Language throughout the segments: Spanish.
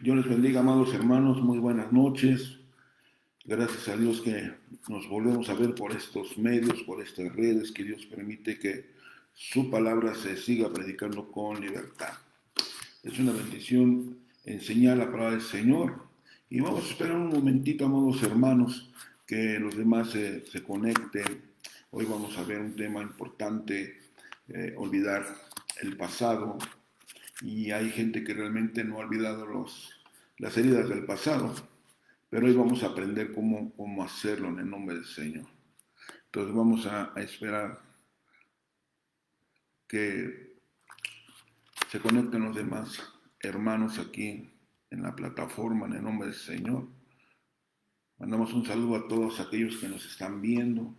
Dios les bendiga, amados hermanos, muy buenas noches. Gracias a Dios que nos volvemos a ver por estos medios, por estas redes, que Dios permite que su palabra se siga predicando con libertad. Es una bendición enseñar la palabra del Señor. Y vamos a esperar un momentito, amados hermanos, que los demás se conecten. Hoy vamos a ver un tema importante, olvidar el pasado. Y hay gente que realmente no ha olvidado las heridas del pasado, pero hoy vamos a aprender cómo hacerlo en el nombre del Señor. Entonces vamos a esperar que se conecten los demás hermanos aquí en la plataforma en el nombre del Señor. Mandamos un saludo a todos aquellos que nos están viendo.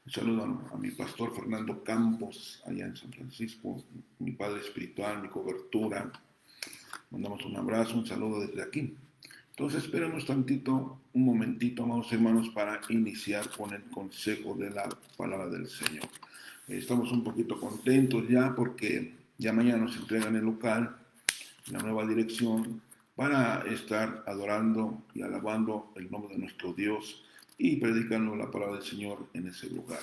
Un saludo a mi pastor Fernando Campos, allá en San Francisco, mi padre espiritual, mi cobertura. Mandamos un abrazo, un saludo desde aquí. Entonces esperemos tantito, un momentito, amados hermanos, para iniciar con el consejo de la palabra del Señor. Estamos un poquito contentos ya porque ya mañana nos entregan el local, la nueva dirección, para estar adorando y alabando el nombre de nuestro Dios y predicando la palabra del Señor en ese lugar.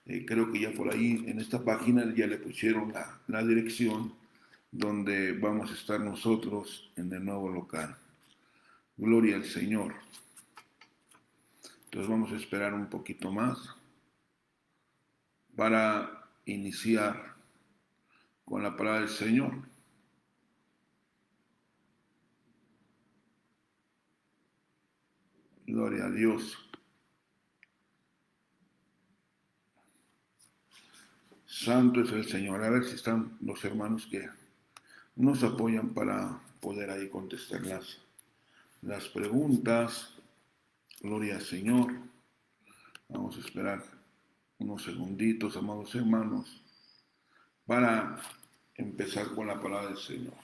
Creo que ya por ahí en esta página ya le pusieron la dirección donde vamos a estar nosotros en el nuevo local. Gloria al Señor. Entonces vamos a esperar un poquito más para iniciar con la palabra del Señor. Gloria a Dios. Santo es el Señor. A ver si están los hermanos que nos apoyan para poder ahí contestar las preguntas. Gloria al Señor. Vamos a esperar unos segunditos, amados hermanos, para empezar con la palabra del Señor.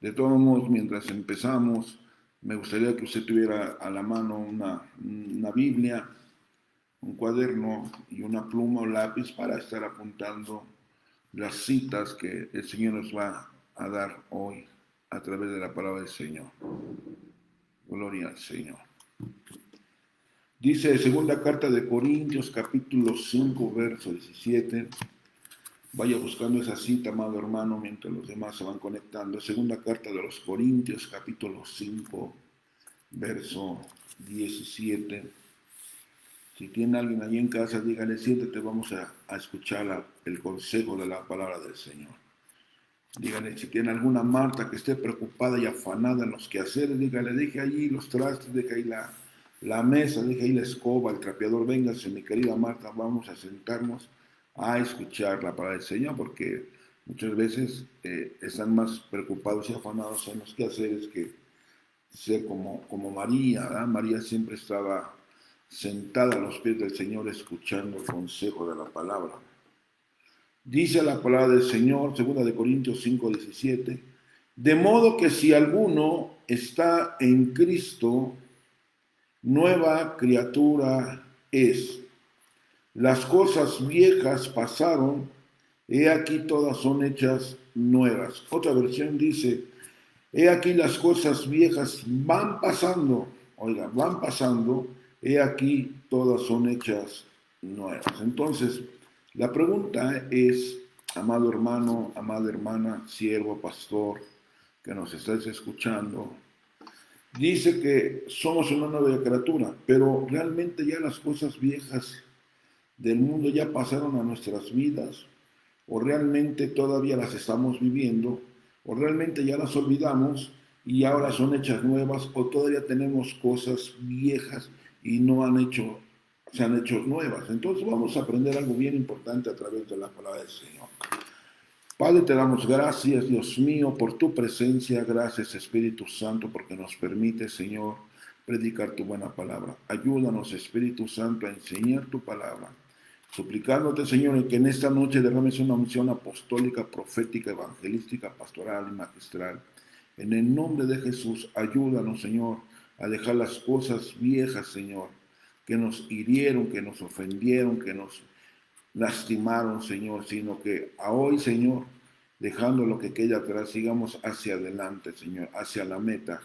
De todos modos, mientras empezamos, me gustaría que usted tuviera a la mano una Biblia, un cuaderno y una pluma o lápiz para estar apuntando las citas que el Señor nos va a dar hoy a través de la palabra del Señor. Gloria al Señor. Dice segunda carta de Corintios, capítulo 5, verso 17. Vaya buscando esa cita, amado hermano, mientras los demás se van conectando. Segunda carta de los Corintios, capítulo 5, verso 17. Si tiene alguien allí en casa, dígale, siéntate, vamos a escuchar el consejo de la palabra del Señor. Dígale, si tiene alguna Marta que esté preocupada y afanada en los quehaceres, dígale, deje allí los trastes, deje ahí la mesa, deje ahí la escoba, el trapeador, véngase, mi querida Marta, vamos a sentarnos a escuchar la palabra del Señor, porque muchas veces están más preocupados y afanados en los quehaceres que ser como María, ¿verdad? María siempre estaba sentada a los pies del Señor escuchando el consejo de la palabra. Dice la palabra del Señor, 2 Corintios 5:17, de modo que si alguno está en Cristo, nueva criatura es. Las cosas viejas pasaron, he aquí todas son hechas nuevas. Otra versión dice, he aquí las cosas viejas van pasando, oiga, van pasando, he aquí todas son hechas nuevas. Entonces, la pregunta es, amado hermano, amada hermana, siervo, pastor, que nos estás escuchando, dice que somos una nueva criatura, pero realmente ya las cosas viejas del mundo ya pasaron a nuestras vidas, o realmente todavía las estamos viviendo, o realmente ya las olvidamos y ahora son hechas nuevas, o todavía tenemos cosas viejas y no se han hecho nuevas. Entonces vamos a aprender algo bien importante a través de la palabra del Señor. Padre, te damos gracias, Dios mío, por tu presencia. Gracias, Espíritu Santo, porque nos permite, Señor, predicar tu buena palabra. Ayúdanos, Espíritu Santo, a enseñar tu palabra. Suplicándote, Señor, que en esta noche derrames una unción apostólica, profética, evangelística, pastoral y magistral. En el nombre de Jesús, ayúdanos, Señor, a dejar las cosas viejas, Señor, que nos hirieron, que nos ofendieron, que nos lastimaron, Señor, sino que a hoy, Señor, dejando lo que queda atrás, sigamos hacia adelante, Señor, hacia la meta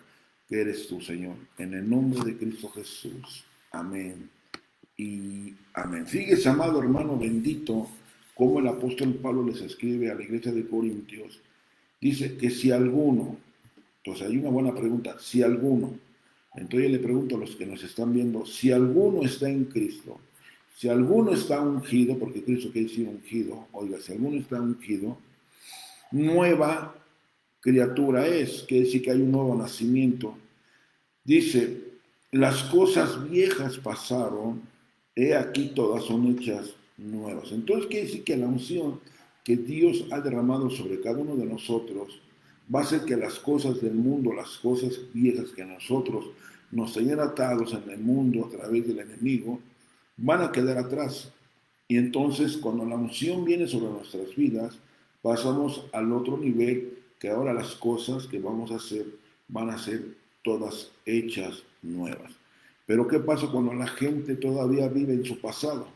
que eres tú, Señor. En el nombre de Cristo Jesús. Amén y amén. Fíjese, amado hermano bendito, como el apóstol Pablo les escribe a la iglesia de Corintios. Dice que si alguno, entonces hay una buena pregunta, si alguno, entonces yo le pregunto a los que nos están viendo, si alguno está en Cristo, si alguno está ungido, porque Cristo quiere decir ungido, oiga, si alguno está ungido, nueva criatura es, quiere decir que hay un nuevo nacimiento. Dice, las cosas viejas pasaron, he aquí todas son hechas nuevas. Entonces quiere decir que la unción que Dios ha derramado sobre cada uno de nosotros va a hacer que las cosas del mundo, las cosas viejas que nosotros nos tenían atados en el mundo a través del enemigo, van a quedar atrás. Y entonces cuando la unción viene sobre nuestras vidas, pasamos al otro nivel, que ahora las cosas que vamos a hacer van a ser todas hechas nuevas. Pero ¿qué pasa cuando la gente todavía vive en su pasado?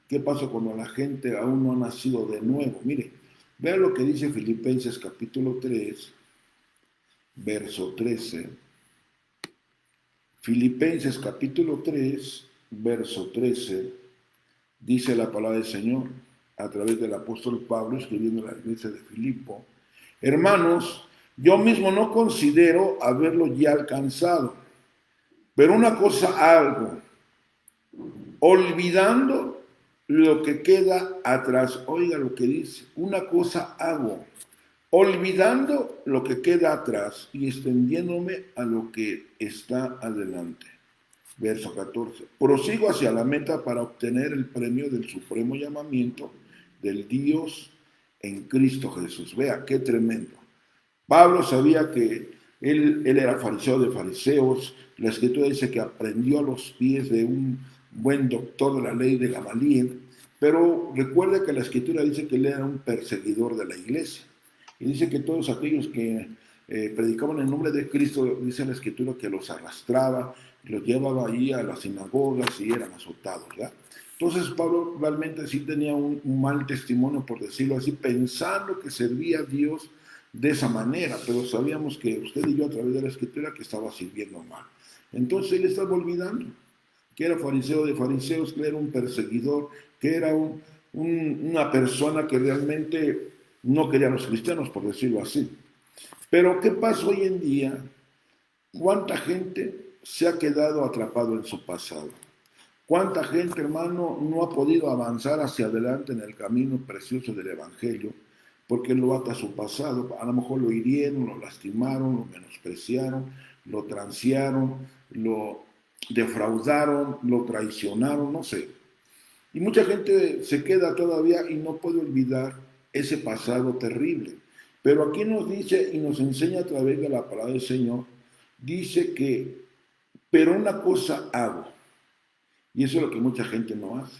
¿Qué pasa cuando la gente aún no ha nacido de nuevo? Mire, vean lo que dice Filipenses capítulo 3, verso 13. Filipenses capítulo 3, verso 13, dice la palabra del Señor a través del apóstol Pablo escribiendo a la iglesia de Filipo. Hermanos, yo mismo no considero haberlo ya alcanzado, pero una cosa hago, olvidando lo que queda atrás. Oiga lo que dice, una cosa hago, olvidando lo que queda atrás y extendiéndome a lo que está adelante. Verso 14. Prosigo hacia la meta para obtener el premio del supremo llamamiento del Dios en Cristo Jesús. Vea, qué tremendo. Pablo sabía que él era fariseo de fariseos. La escritura dice que aprendió a los pies de un buen doctor de la ley de Gamaliel, pero recuerde que la escritura dice que él era un perseguidor de la iglesia. Y dice que todos aquellos que predicaban en nombre de Cristo, dice la escritura que los arrastraba, los llevaba ahí a las sinagogas y eran azotados, ¿verdad? Entonces Pablo realmente sí tenía un mal testimonio, por decirlo así, pensando que servía a Dios de esa manera, pero sabíamos que usted y yo a través de la escritura que estaba sirviendo mal. Entonces él estaba olvidando que era fariseo de fariseos, que era un perseguidor, que era una persona que realmente no quería a los cristianos, por decirlo así. Pero ¿qué pasa hoy en día? ¿Cuánta gente se ha quedado atrapado en su pasado? ¿Cuánta gente, hermano, no ha podido avanzar hacia adelante en el camino precioso del Evangelio? Porque lo ata a su pasado. A lo mejor lo hirieron, lo lastimaron, lo menospreciaron, lo transearon, lo defraudaron, lo traicionaron, no sé. Y mucha gente se queda todavía y no puede olvidar ese pasado terrible. Pero aquí nos dice y nos enseña a través de la palabra del Señor, dice que, pero una cosa hago, y eso es lo que mucha gente no hace,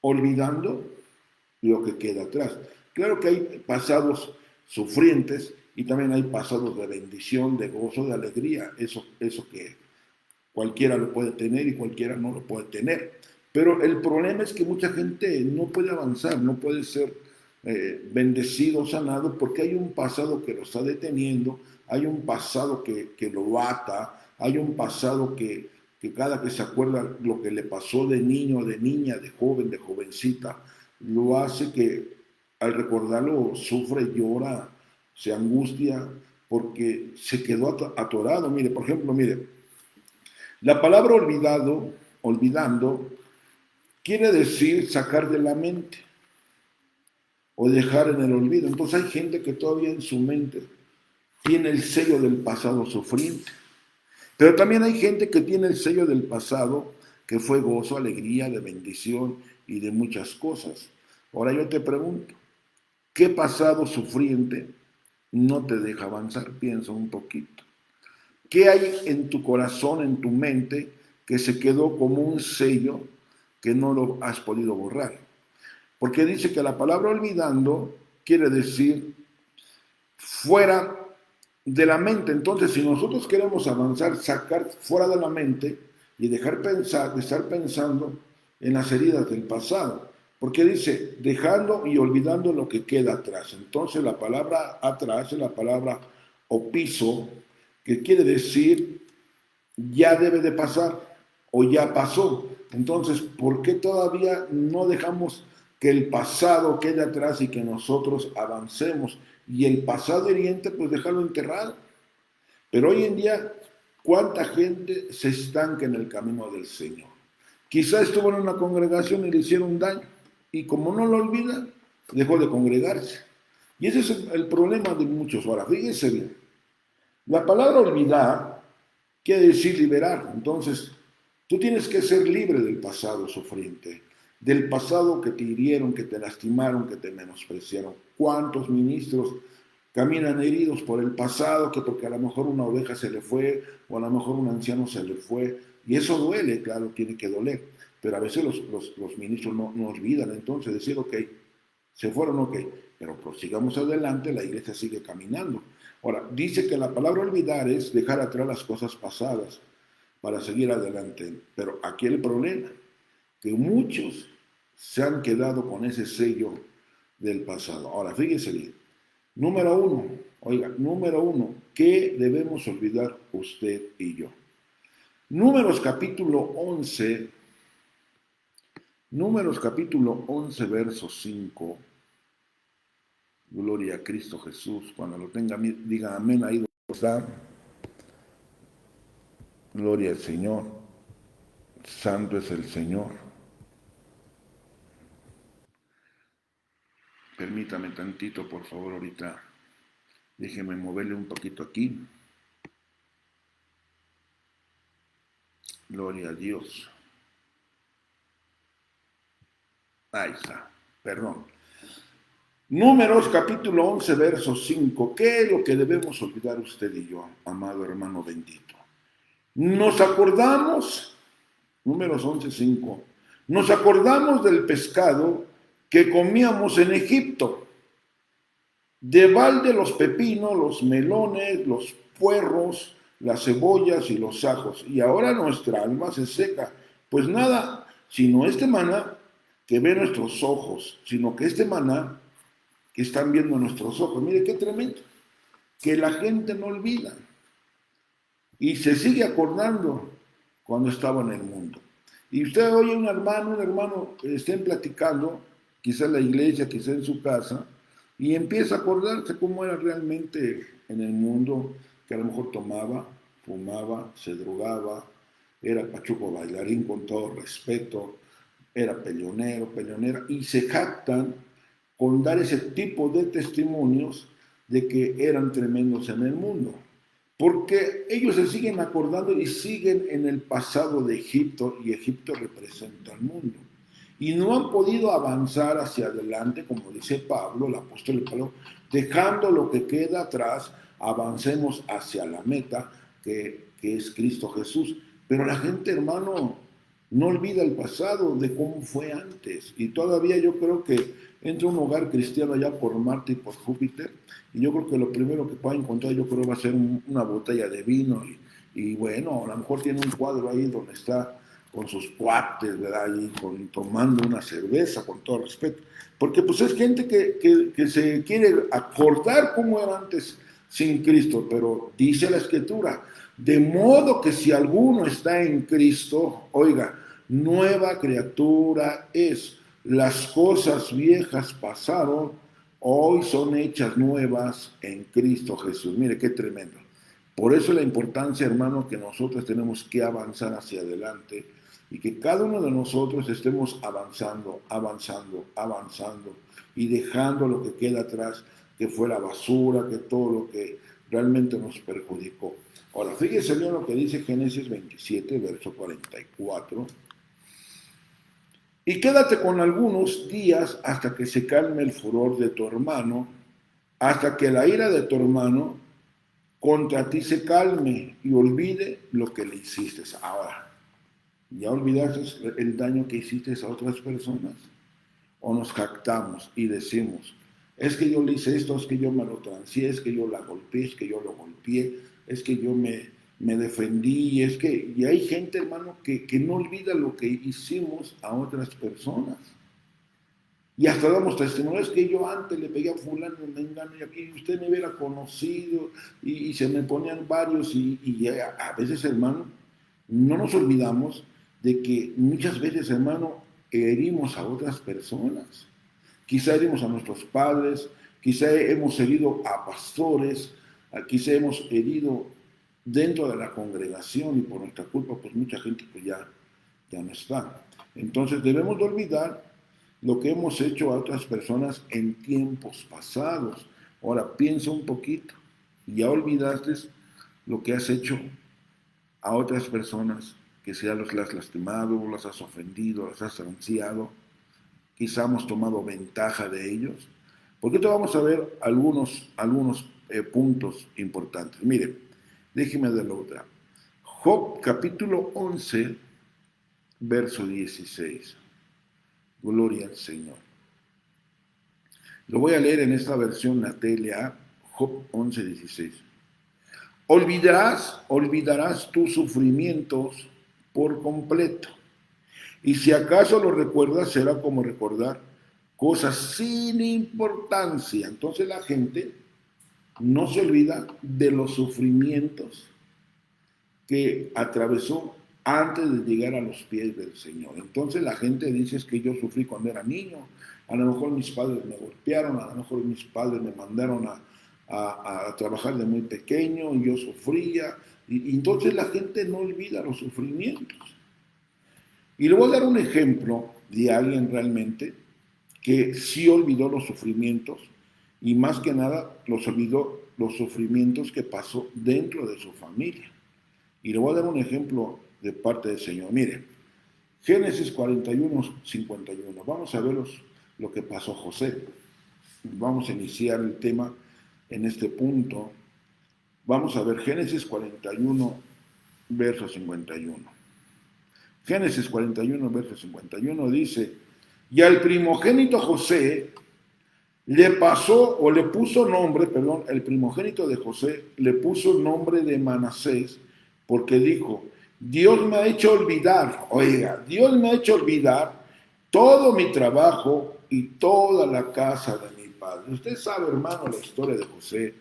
olvidando lo que queda atrás. Claro que hay pasados sufrientes y también hay pasados de bendición, de gozo, de alegría, eso que cualquiera lo puede tener y cualquiera no lo puede tener. Pero el problema es que mucha gente no puede avanzar, no puede ser bendecido, sanado, porque hay un pasado que lo está deteniendo, hay un pasado que lo ata, hay un pasado que cada que se acuerda lo que le pasó de niño, de niña, de joven, de jovencita, lo hace que al recordarlo sufre, llora, se angustia, porque se quedó atorado. Mire, por ejemplo, mire, la palabra olvidando, quiere decir sacar de la mente o dejar en el olvido. Entonces hay gente que todavía en su mente tiene el sello del pasado sufriente. Pero también hay gente que tiene el sello del pasado que fue gozo, alegría, de bendición y de muchas cosas. Ahora yo te pregunto, ¿qué pasado sufriente no te deja avanzar? Piensa un poquito. ¿Qué hay en tu corazón, en tu mente, que se quedó como un sello que no lo has podido borrar? Porque dice que la palabra olvidando quiere decir fuera de la mente. Entonces, si nosotros queremos avanzar, sacar fuera de la mente y dejar de estar pensando en las heridas del pasado. Porque dice, dejando y olvidando lo que queda atrás. Entonces la palabra atrás es la palabra opiso, que quiere decir ya debe de pasar o ya pasó. Entonces, ¿por qué todavía no dejamos que el pasado quede atrás y que nosotros avancemos? Y el pasado hiriente, pues dejarlo enterrado. Pero hoy en día, ¿cuánta gente se estanca en el camino del Señor? Quizá estuvo en una congregación y le hicieron daño, y como no lo olvida, dejó de congregarse. Y ese es el problema de muchos. Ahora, fíjense bien, la palabra olvidar quiere decir liberar. Entonces, tú tienes que ser libre del pasado sufriente, del pasado que te hirieron, que te lastimaron, que te menospreciaron. ¿Cuántos ministros caminan heridos por el pasado, que porque a lo mejor una oveja se le fue, o a lo mejor un anciano se le fue? Y eso duele, claro, tiene que doler. Pero a veces los ministros no olvidan entonces decir, ok, se fueron, ok, pero prosigamos adelante, la iglesia sigue caminando. Ahora, dice que la palabra olvidar es dejar atrás las cosas pasadas para seguir adelante. Pero aquí el problema, que muchos se han quedado con ese sello del pasado. Ahora, fíjese bien. Número uno, oiga, número uno, ¿qué debemos olvidar usted y yo? Números capítulo 11, verso 5. Gloria a Cristo Jesús. Cuando lo tenga, diga amén ahí donde está. Gloria al Señor. Santo es el Señor. Permítame tantito, por favor, ahorita. Déjeme moverle un poquito aquí. Gloria a Dios. Ahí está. Perdón. Números capítulo 11, verso 5. ¿Qué es lo que debemos olvidar usted y yo, amado hermano bendito? Nos acordamos, Números 11, 5. Nos acordamos del pescado que comíamos en Egipto. De balde los pepinos, los melones, los puerros, las cebollas y los ajos. Y ahora nuestra alma se seca. Pues nada, sino este maná que ve nuestros ojos, sino que este maná que están viendo nuestros ojos. Mire qué tremendo. Que la gente no olvida. Y se sigue acordando cuando estaba en el mundo. Y usted oye un hermano, estén platicando, quizá en la iglesia, quizá en su casa, y empieza a acordarse cómo era realmente en el mundo, que a lo mejor tomaba, fumaba, se drogaba, era pachuco bailarín con todo respeto, era peleonera, y se jactan con dar ese tipo de testimonios de que eran tremendos en el mundo. Porque ellos se siguen acordando y siguen en el pasado de Egipto, y Egipto representa al mundo. Y no han podido avanzar hacia adelante, como dice Pablo, el apóstol Pablo, dejando lo que queda atrás, avancemos hacia la meta, que es Cristo Jesús. Pero la gente, hermano, no olvida el pasado de cómo fue antes. Y todavía yo creo que entra un hogar cristiano allá por Marte y por Júpiter, y yo creo que lo primero que va a encontrar, yo creo, va a ser una botella de vino, y bueno, a lo mejor tiene un cuadro ahí donde está con sus cuates, ¿verdad? Y tomando una cerveza, con todo respeto. Porque pues es gente que se quiere acordar cómo era antes sin Cristo, pero dice la Escritura, de modo que si alguno está en Cristo, oiga, nueva criatura es. Las cosas viejas pasaron, hoy son hechas nuevas en Cristo Jesús. Mire qué tremendo. Por eso la importancia, hermano, que nosotros tenemos que avanzar hacia adelante, y que cada uno de nosotros estemos avanzando y dejando lo que queda atrás, que fue la basura, que todo lo que realmente nos perjudicó. Ahora, fíjese bien lo que dice Génesis 27, verso 44. Y quédate con algunos días hasta que se calme el furor de tu hermano, hasta que la ira de tu hermano contra ti se calme y olvide lo que le hiciste. Ahora, ¿ya olvidaste el daño que hiciste a otras personas? ¿O nos jactamos y decimos, es que yo le hice esto, es que yo me lo transié, es que yo la golpeé, es que yo lo golpeé, es que yo me defendí, y hay gente, hermano, que no olvida lo que hicimos a otras personas? Y hasta damos testimonio, es que yo antes le pegué a fulano, mengano, y aquí usted me hubiera conocido, y se me ponían varios, y a veces, hermano, no nos olvidamos de que muchas veces, hermano, herimos a otras personas. Quizá herimos a nuestros padres, quizá hemos herido a pastores, quizá hemos herido dentro de la congregación, y por nuestra culpa, pues mucha gente pues ya no está. Entonces debemos de olvidar lo que hemos hecho a otras personas en tiempos pasados. Ahora piensa un poquito, ya olvidaste lo que has hecho a otras personas, que sea las has lastimado, las has ofendido, las has ansiado, quizá hemos tomado ventaja de ellos. Porque te vamos a ver algunos puntos importantes. Mire, déjeme de la otra. Job capítulo 11, verso 16. Gloria al Señor. Lo voy a leer en esta versión, la TLA, Job 11, 16. Olvidarás tus sufrimientos por completo. Y si acaso lo recuerdas, será como recordar cosas sin importancia. Entonces la gente no se olvida de los sufrimientos que atravesó antes de llegar a los pies del Señor. Entonces la gente dice, es que yo sufrí cuando era niño, a lo mejor mis padres me golpearon, a lo mejor mis padres me mandaron a trabajar de muy pequeño y yo sufría. Y entonces la gente no olvida los sufrimientos. Y le voy a dar un ejemplo de alguien realmente que sí olvidó los sufrimientos, y más que nada los olvidó los sufrimientos que pasó dentro de su familia. Y le voy a dar un ejemplo de parte del Señor. Mire, Génesis 41, 51. Vamos a ver lo que pasó José. Vamos a iniciar el tema en este punto. Vamos a ver Génesis 41, verso 51. Génesis 41, verso 51 dice, y al primogénito José le puso nombre, el primogénito de José le puso nombre de Manasés, porque dijo, Dios me ha hecho olvidar, Dios me ha hecho olvidar todo mi trabajo y toda la casa de mi padre. Usted sabe, hermano, la historia de José,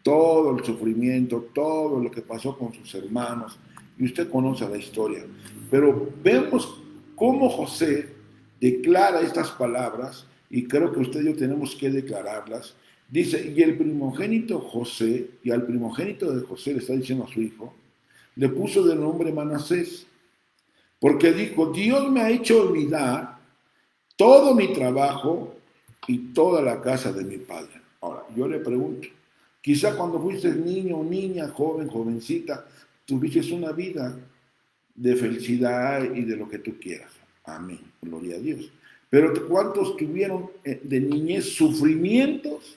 todo el sufrimiento, todo lo que pasó con sus hermanos, y usted conoce la historia. Pero vemos cómo José declara estas palabras, y creo que usted y yo tenemos que declararlas. Dice, y el primogénito José, y al primogénito de José le está diciendo a su hijo, le puso de nombre Manasés, porque dijo, Dios me ha hecho olvidar todo mi trabajo y toda la casa de mi padre. Ahora, yo le pregunto, quizá cuando fuiste niño, niña, joven, jovencita, tuviste una vida de felicidad y de lo que tú quieras. Amén, gloria a Dios. Pero ¿cuántos tuvieron de niñez sufrimientos,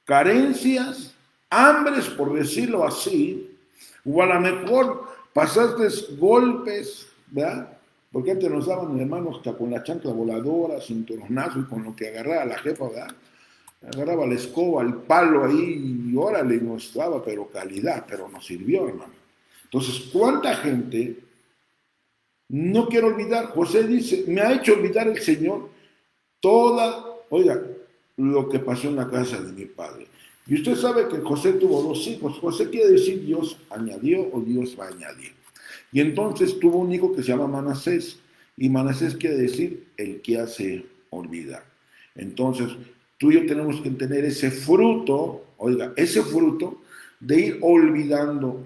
carencias, hambres, por decirlo así? O a lo mejor pasaste golpes, ¿verdad? Porque antes nos daban, hermanos, hasta con la chancla voladora, cinturonazo, y con lo que agarraba la jefa, ¿verdad? Agarraba la escoba, el palo ahí, y órale, no estaba, pero calidad, pero nos sirvió, hermano. Entonces, ¿cuánta gente no quiere olvidar? José dice, me ha hecho olvidar el Señor lo que pasó en la casa de mi padre. Y usted sabe que José tuvo dos hijos. José quiere decir Dios añadió o Dios va a añadir. Y entonces tuvo un hijo que se llama Manasés. Y Manasés quiere decir el que hace olvidar. Entonces, tú y yo tenemos que tener ese fruto, ese fruto de ir olvidando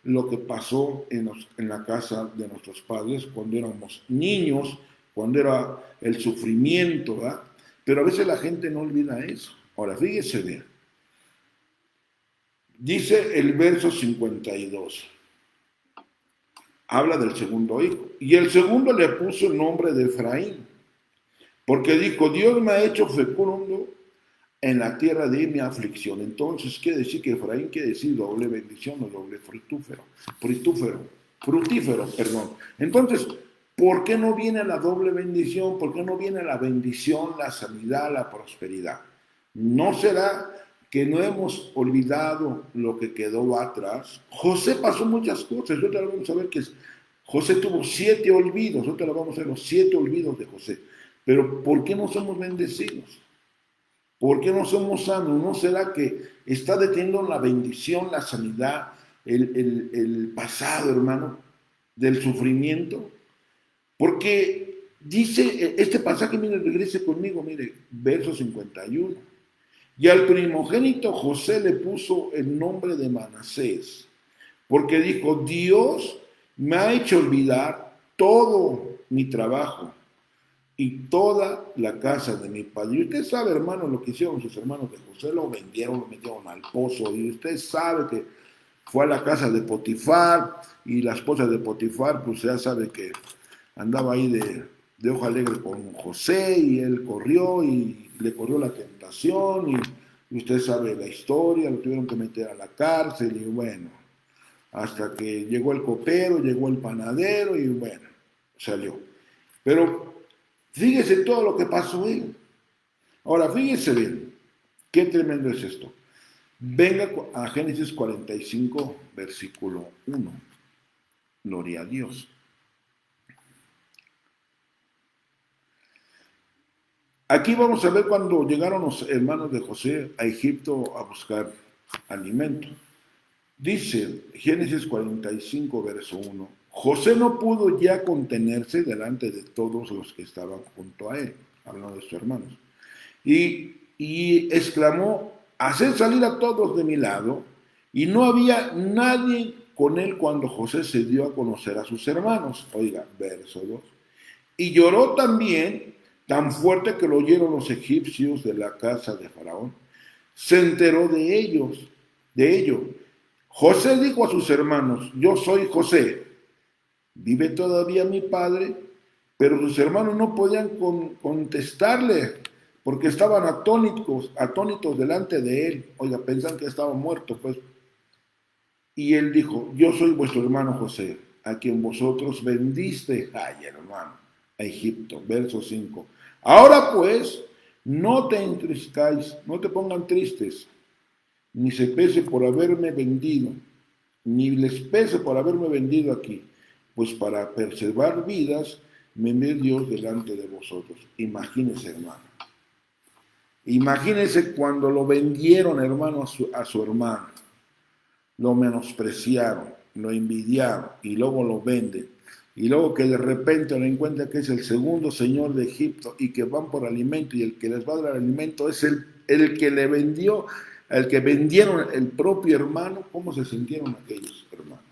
lo que pasó en la casa de nuestros padres cuando éramos niños, cuando era el sufrimiento, ¿verdad? Pero a veces la gente no olvida eso. Ahora, fíjese bien. Dice el verso 52. Habla del segundo hijo. Y el segundo le puso el nombre de Efraín, porque dijo, Dios me ha hecho fecundo en la tierra de mi aflicción. Entonces, quiere decir que Efraín quiere decir doble bendición o doble frutífero. Entonces, ¿por qué no viene la doble bendición? ¿Por qué no viene la bendición, la sanidad, la prosperidad? ¿No será que no hemos olvidado lo que quedó atrás? José pasó muchas cosas. Ahorita vamos a ver que José tuvo 7 olvidos. Ahorita vamos a ver los 7 olvidos de José. Pero ¿por qué no somos bendecidos? ¿Por qué no somos sanos? ¿No será que está deteniendo la bendición, la sanidad, el pasado, hermano, del sufrimiento? Porque dice este pasaje, mire, regrese conmigo, mire, verso 51. Y al primogénito José le puso el nombre de Manasés, porque dijo, Dios me ha hecho olvidar todo mi trabajo y toda la casa de mi padre. Y usted sabe, hermano, lo que hicieron sus hermanos de José, lo vendieron, lo metieron al pozo, y usted sabe que fue a la casa de Potifar, y la esposa de Potifar, pues ya sabe que andaba ahí de ojo alegre con José, y él corrió, y le corrió la tentación, y usted sabe la historia, lo tuvieron que meter a la cárcel, y bueno, hasta que llegó el copero, llegó el panadero, y bueno, salió. Pero fíjese todo lo que pasó él. Ahora, fíjese bien, qué tremendo es esto. Venga a Génesis 45, versículo 1. Gloria a Dios. Aquí vamos a ver cuando llegaron los hermanos de José a Egipto a buscar alimento. Dice Génesis 45, verso 1. José no pudo ya contenerse delante de todos los que estaban junto a él, hablando de sus hermanos. Y exclamó, haced salir a todos de mi lado, y no había nadie con él cuando José se dio a conocer a sus hermanos. Oiga, verso 2. Y lloró también, tan fuerte que lo oyeron los egipcios de la casa de Faraón. Se enteró de ello. José dijo a sus hermanos, yo soy José, ¿vive todavía mi padre? Pero sus hermanos no podían contestarle, porque estaban atónitos delante de él. Oiga, pensaban que estaba muerto, pues. Y él dijo, yo soy vuestro hermano José, a quien vosotros vendiste, ay hermano, a Egipto. Verso 5. Ahora pues, no te entristezcáis, no te pongan tristes, ni se pese por haberme vendido, ni les pese por haberme vendido aquí, pues para preservar vidas me envió Dios delante de vosotros. Imagínense, hermano. Imagínense cuando lo vendieron, hermano, a su hermano. Lo menospreciaron, lo envidiaron y luego lo venden. Y luego que de repente lo encuentran que es el segundo señor de Egipto y que van por alimento y el que les va a dar alimento es el que le vendió, el que vendieron el propio hermano. ¿Cómo se sintieron aquellos hermanos?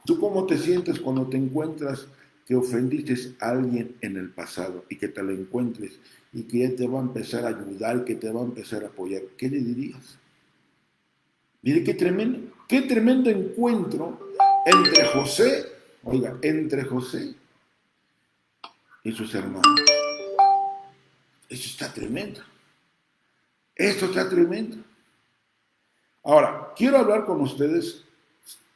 ¿Tú cómo te sientes cuando te encuentras que ofendiste a alguien en el pasado y que te lo encuentres y que él te va a empezar a ayudar, que te va a empezar a apoyar? ¿Qué le dirías? Mire qué tremendo encuentro entre José, oiga, entre José y sus hermanos. Eso está tremendo. Esto está tremendo. Ahora, quiero hablar con ustedes,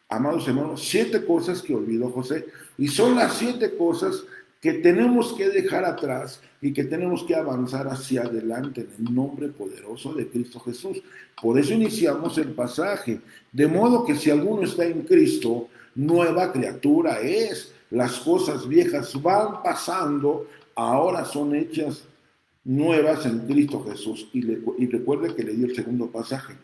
amados hermanos, 7 cosas que olvidó José. Y son las 7 cosas que tenemos que dejar atrás y que tenemos que avanzar hacia adelante en el nombre poderoso de Cristo Jesús. Por eso iniciamos el pasaje. De modo que si alguno está en Cristo, nueva criatura es. Las cosas viejas van pasando, ahora son hechas nuevas en Cristo Jesús. Y recuerde que le di el segundo pasaje.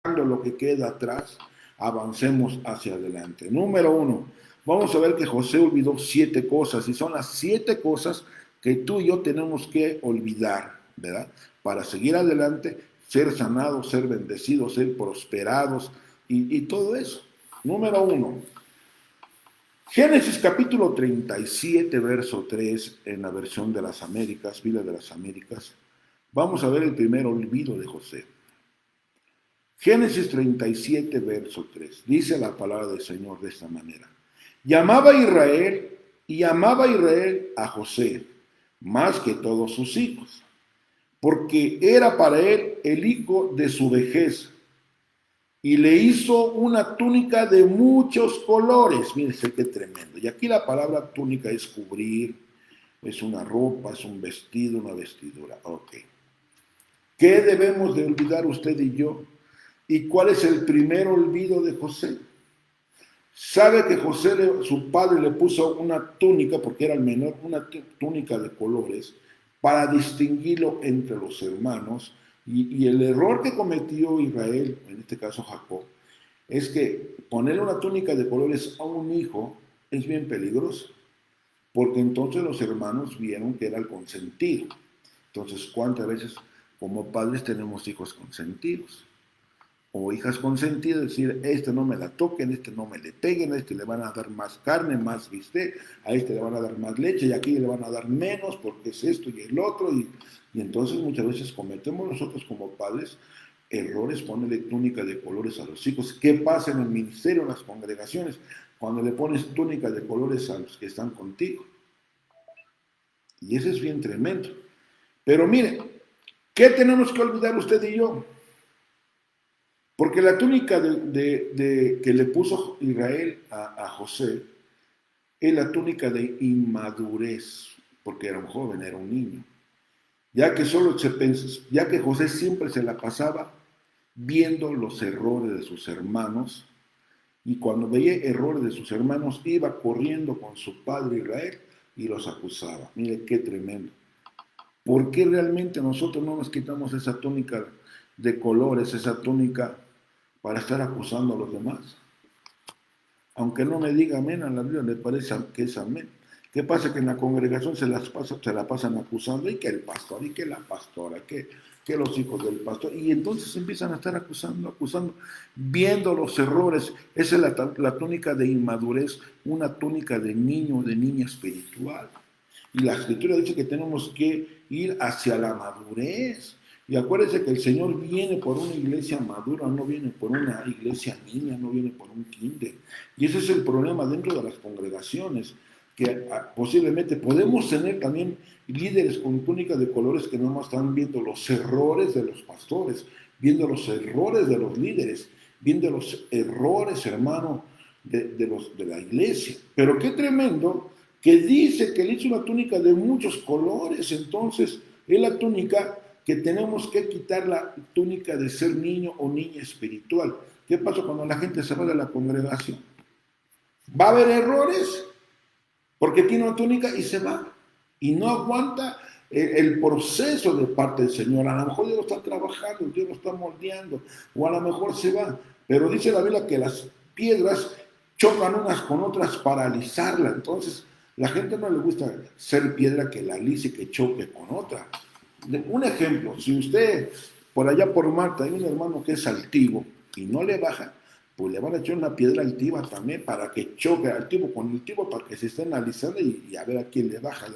Lo que queda atrás, avancemos hacia adelante. Número 1, vamos a ver que José olvidó 7 cosas, y son las 7 cosas que tú y yo tenemos que olvidar, ¿verdad? Para seguir adelante, ser sanados, ser bendecidos, ser prosperados y todo eso. Número 1, Génesis capítulo 37, verso 3, en la versión de las Américas, Biblia de las Américas. Vamos a ver el primer olvido de José. Génesis 37, verso 3. Dice la palabra del Señor de esta manera. Amaba Israel a José más que todos sus hijos, porque era para él el hijo de su vejez, y le hizo una túnica de muchos colores. Mírense qué tremendo. Y aquí la palabra túnica es cubrir, es una ropa, es un vestido, una vestidura. Ok. ¿Qué debemos de olvidar usted y yo? ¿Y cuál es el primer olvido de José? Sabe que su padre le puso una túnica, porque era el menor, una túnica de colores, para distinguirlo entre los hermanos. Y el error que cometió Israel, en este caso Jacob, es que ponerle una túnica de colores a un hijo es bien peligroso, porque entonces los hermanos vieron que era el consentido. Entonces, ¿cuántas veces como padres tenemos hijos consentidos? O hijas consentidas, decir, este no me la toquen, este no me le peguen, a este le van a dar más carne, más bistec, a este le van a dar más leche y aquí le van a dar menos porque es esto y el otro. Y entonces muchas veces cometemos nosotros como padres errores, ponerle túnica de colores a los hijos. ¿Qué pasa en el ministerio, en las congregaciones, cuando le pones túnica de colores a los que están contigo? Y eso es bien tremendo. Pero mire, ¿qué tenemos que olvidar usted y yo? Porque la túnica que le puso Israel a José es la túnica de inmadurez, porque era un joven, era un niño. Ya que José siempre se la pasaba viendo los errores de sus hermanos, y cuando veía errores de sus hermanos iba corriendo con su padre Israel y los acusaba. Mire qué tremendo. ¿Por qué realmente nosotros no nos quitamos esa túnica de colores, esa túnica para estar acusando a los demás? Aunque no me diga amén, a la Biblia le parece que es amén. ¿Qué pasa? Que en la congregación se la pasan acusando, y que el pastor, y que la pastora, que los hijos del pastor, y entonces empiezan a estar acusando, viendo los errores. Esa es la túnica de inmadurez, una túnica de niño, de niña espiritual. Y la escritura dice que tenemos que ir hacia la madurez. Y acuérdense que el Señor viene por una iglesia madura, no viene por una iglesia niña, no viene por un kinder. Y ese es el problema dentro de las congregaciones, que posiblemente podemos tener también líderes con túnicas de colores que no más están viendo los errores de los pastores, viendo los errores de los líderes, viendo los errores, hermano, de la iglesia. Pero qué tremendo que dice que le hizo una túnica de muchos colores. Entonces es la túnica que tenemos que quitar, la túnica de ser niño o niña espiritual. ¿Qué pasa cuando la gente se va de la congregación? Va a haber errores porque tiene una túnica y se va y no aguanta el proceso de parte del Señor. A lo mejor Dios lo está trabajando, Dios lo está moldeando, o a lo mejor se va, pero dice la Biblia que las piedras chocan unas con otras para alisarla. Entonces la gente no le gusta ser piedra que la alise, que choque con otra. Un ejemplo, si usted por allá por Marta hay un hermano que es altivo y no le baja, pues le van a echar una piedra altiva también para que choque altivo con altivo, para que se estén analizando y a ver a quién le baja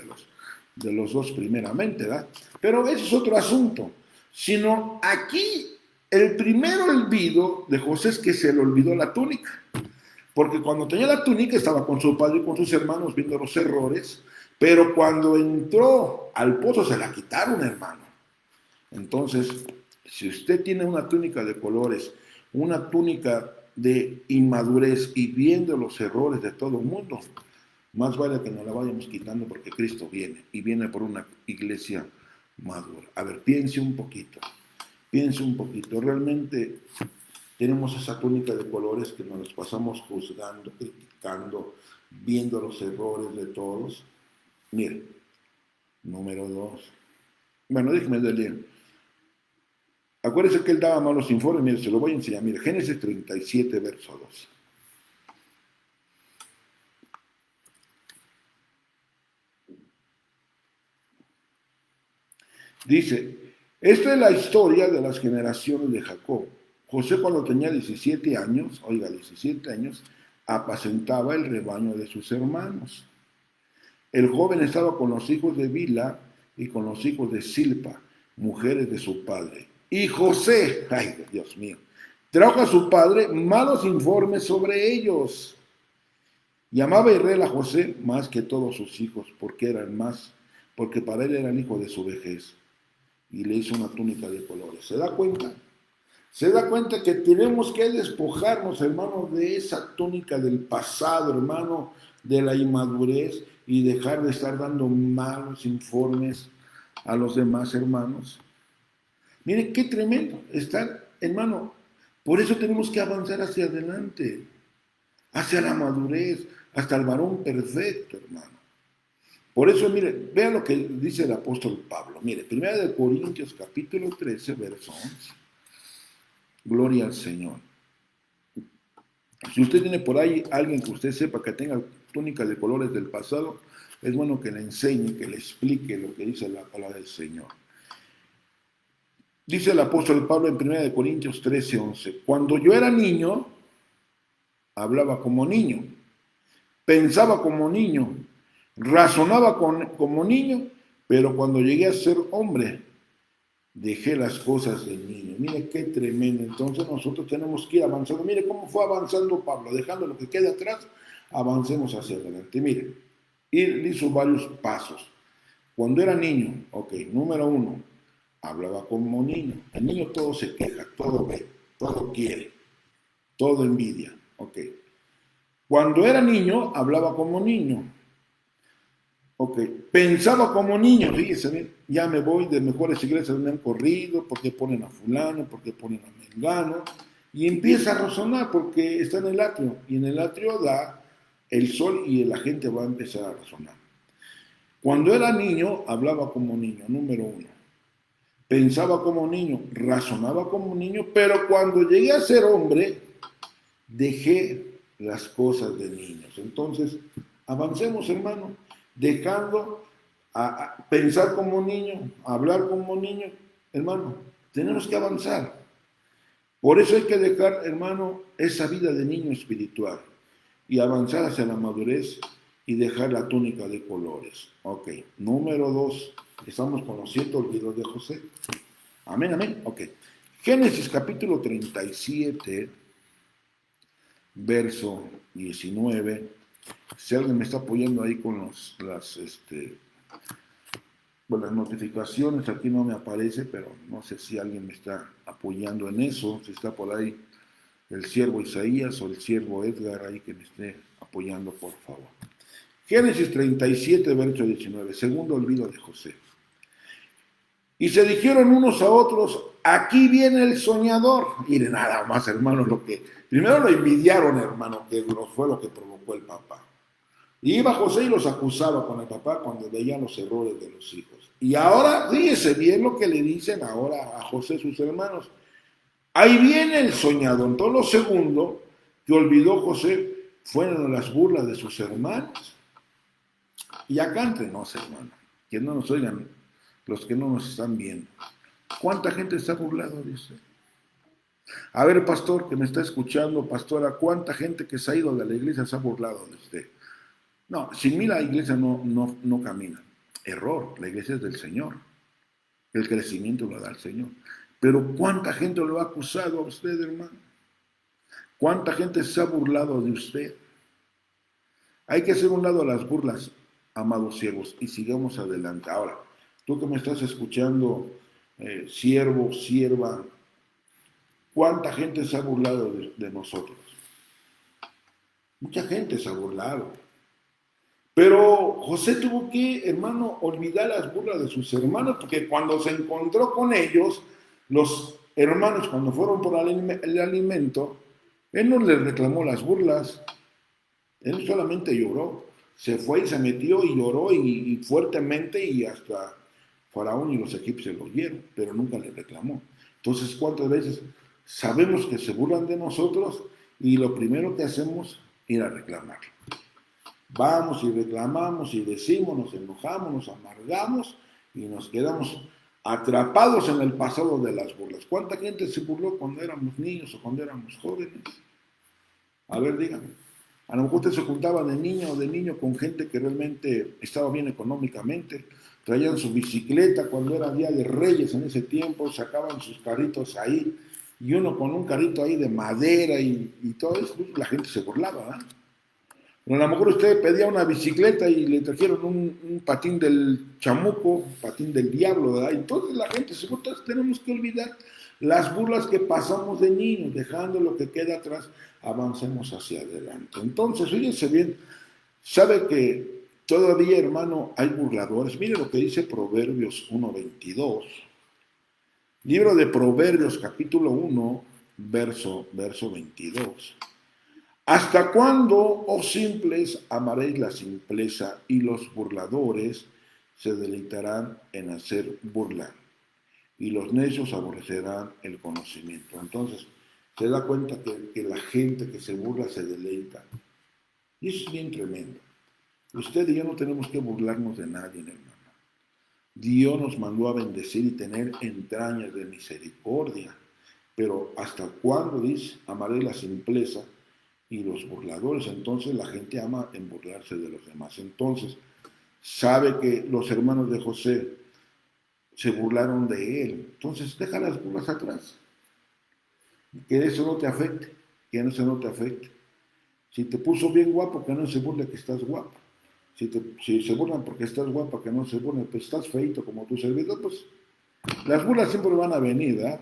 de los dos primeramente, ¿verdad? Pero ese es otro asunto. Sino aquí el primero olvido de José es que se le olvidó la túnica. Porque cuando tenía la túnica estaba con su padre y con sus hermanos viendo los errores, pero cuando entró al pozo se la quitaron, hermano. Entonces, si usted tiene una túnica de colores, una túnica de inmadurez y viendo los errores de todo el mundo, más vale que nos la vayamos quitando porque Cristo viene y viene por una iglesia madura. A ver, piense un poquito, realmente tenemos esa túnica de colores que nos pasamos juzgando, criticando, viendo los errores de todos. Mire, número 2. Bueno, déjeme leer. Acuérdense que él daba malos informes, mire, se lo voy a enseñar. Mire, Génesis 37, verso 2. Dice, esta es la historia de las generaciones de Jacob. José cuando tenía 17 años, oiga, 17 años, apacentaba el rebaño de sus hermanos. El joven estaba con los hijos de Bila y con los hijos de Silpa, mujeres de su padre. Y José, ay Dios mío, trajo a su padre malos informes sobre ellos. Llamaba Israel a José más que todos sus hijos, porque para él eran hijos de su vejez. Y le hizo una túnica de colores. ¿Se da cuenta? Se da cuenta que tenemos que despojarnos, hermano, de esa túnica del pasado, hermano, de la inmadurez, y dejar de estar dando malos informes a los demás hermanos. Mire qué tremendo está, hermano. Por eso tenemos que avanzar hacia adelante. hacia la madurez, hasta el varón perfecto, hermano. Por eso, mire, vean lo que dice el apóstol Pablo. Mire, 1 Corintios capítulo 13, verso 11. Gloria al Señor. Si usted tiene por ahí alguien que usted sepa que tenga túnicas de colores del pasado, es bueno que le enseñe, que le explique lo que dice la palabra del Señor. Dice el apóstol Pablo en 1 Corintios 13, 11. Cuando yo era niño, hablaba como niño, pensaba como niño, razonaba como niño, pero cuando llegué a ser hombre, dejé las cosas del niño. Mire qué tremendo. Entonces nosotros tenemos que ir avanzando. Mire cómo fue avanzando Pablo, dejando lo que queda atrás, avancemos hacia adelante. Mire, él hizo varios pasos. Cuando era niño, ok, número 1, hablaba como niño. El niño todo se queja, todo ve, todo quiere, todo envidia, ok. Cuando era niño, hablaba como niño. Ok, pensaba como niño, fíjese bien, ya me voy de mejores iglesias, me han corrido, porque ponen a fulano, porque ponen a mengano, y empieza a razonar porque está en el atrio, y en el atrio da el sol y la gente va a empezar a razonar. Cuando era niño, hablaba como niño, número 1. Pensaba como niño, razonaba como niño, pero cuando llegué a ser hombre, dejé las cosas de niños. Entonces, avancemos, hermano, dejando a pensar como niño, a hablar como niño. Hermano, tenemos que avanzar. Por eso hay que dejar, hermano, esa vida de niño espiritual y avanzar hacia la madurez y dejar la túnica de colores. Ok, número 2, estamos con los 7 olvidos de José. Amén, amén. Ok, Génesis capítulo 37, verso 19. Si alguien me está apoyando ahí con las notificaciones, aquí no me aparece, pero no sé si alguien me está apoyando en eso, si está por ahí el siervo Isaías o el siervo Edgar ahí que me esté apoyando, por favor. Génesis 37, verso 19, segundo olvido de José. Y se dijeron unos a otros, aquí viene el soñador. Mire, nada más, hermano, primero lo envidiaron, hermano, que fue lo que provocó el papá. Y iba José y los acusaba con el papá cuando veían los errores de los hijos. Y ahora, fíjese bien lo que le dicen ahora a José sus hermanos. Ahí viene el soñador. Entonces lo segundo que olvidó José fueron las burlas de sus hermanos. Y acá entre nos, hermano, que no nos oigan los que no nos están viendo. ¿Cuánta gente se ha burlado de usted? A ver, pastor, que me está escuchando, pastora, ¿cuánta gente que se ha ido de la iglesia se ha burlado de usted? No, sin mí la iglesia no camina. Error, la iglesia es del Señor. El crecimiento lo da el Señor. Pero ¿cuánta gente lo ha acusado a usted, hermano? ¿Cuánta gente se ha burlado de usted? Hay que hacer un lado a las burlas, amados siervos, y sigamos adelante. Ahora, tú que me estás escuchando, siervo, sierva, ¿cuánta gente se ha burlado de nosotros? Mucha gente se ha burlado. Pero José tuvo que, hermano, olvidar las burlas de sus hermanos, porque cuando se encontró con ellos, los hermanos, cuando fueron por el alimento, él no les reclamó las burlas, él solamente lloró. Se fue y se metió y lloró y fuertemente y hasta Faraón y los egipcios lo oyeron, pero nunca le reclamó. Entonces, ¿cuántas veces sabemos que se burlan de nosotros y lo primero que hacemos es ir a reclamarlo? Vamos y reclamamos y decimos, nos enojamos, nos amargamos y nos quedamos atrapados en el pasado de las burlas. ¿Cuánta gente se burló cuando éramos niños o cuando éramos jóvenes? A ver, díganme. A lo mejor usted se juntaba de niño con gente que realmente estaba bien económicamente, traían su bicicleta cuando era Día de Reyes en ese tiempo, sacaban sus carritos ahí, y uno con un carrito ahí de madera y todo eso, la gente se burlaba, ¿eh? Pero a lo mejor usted pedía una bicicleta y le trajeron un patín del chamuco, un patín del diablo, ¿verdad? Entonces la gente se burla. Entonces tenemos que olvidar las burlas que pasamos de niños, dejando lo que queda atrás, avancemos hacia adelante. Entonces, fíjense bien, sabe que todavía, hermano, hay burladores. Mire lo que dice Proverbios 1:22. Libro de Proverbios, capítulo 1, verso 22. ¿Hasta cuándo, oh simples, amaréis la simpleza y los burladores se deleitarán en hacer burla? Y los necios aborrecerán el conocimiento. Entonces, se da cuenta que la gente que se burla se deleita. Y eso es bien tremendo. Usted y yo no tenemos que burlarnos de nadie, hermano. Dios nos mandó a bendecir y tener entrañas de misericordia. Pero ¿hasta cuándo, dice, amaré la simpleza y los burladores? Entonces la gente ama en burlarse de los demás. Entonces, sabe que los hermanos de José se burlaron de él. Entonces, deja las burlas atrás. Que eso no te afecte. Que eso no te afecte. Si te puso bien guapo, que no se burle que estás guapo. Si se burlan porque estás guapa, que no se burlen, pues estás feito como tu servidor, pues las burlas siempre van a venir, ¿verdad?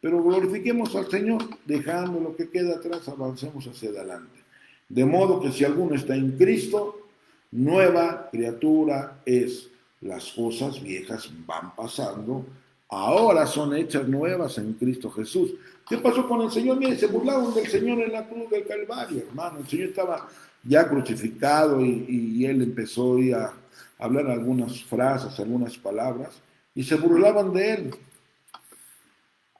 Pero glorifiquemos al Señor, dejando lo que queda atrás, avancemos hacia adelante. De modo que si alguno está en Cristo, nueva criatura es. Las cosas viejas van pasando, ahora son hechas nuevas en Cristo Jesús. ¿Qué pasó con el Señor? Mire, se burlaron del Señor en la cruz del Calvario, hermano. El Señor estaba ya crucificado y él empezó a hablar algunas frases, algunas palabras, y se burlaban de él.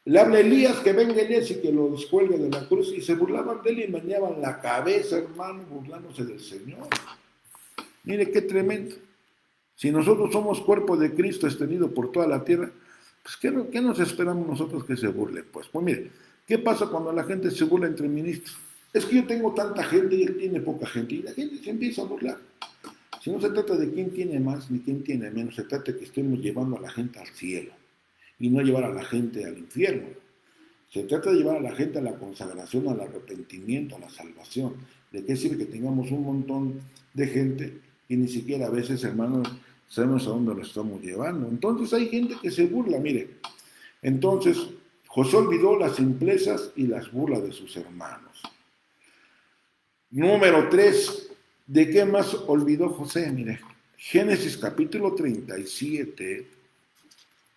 Le habla Elías que venga Elías y que lo descuelgue de la cruz, y se burlaban de él y meneaban la cabeza, hermano, burlándose del Señor. Mire qué tremendo. Si nosotros somos cuerpo de Cristo extendido por toda la tierra, pues ¿qué nos esperamos nosotros que se burlen? Pues mire, ¿qué pasa cuando la gente se burla entre ministros? Es que yo tengo tanta gente y él tiene poca gente, y la gente se empieza a burlar. Si no se trata de quién tiene más ni quién tiene menos, se trata de que estemos llevando a la gente al cielo y no llevar a la gente al infierno. Se trata de llevar a la gente a la consagración, al arrepentimiento, a la salvación. ¿De qué sirve que tengamos un montón de gente y ni siquiera a veces, hermanos, sabemos a dónde lo estamos llevando? Entonces hay gente que se burla, mire. Entonces, José olvidó las simplezas y las burlas de sus hermanos. Número 3. ¿De qué más olvidó José? Mire, Génesis capítulo 37,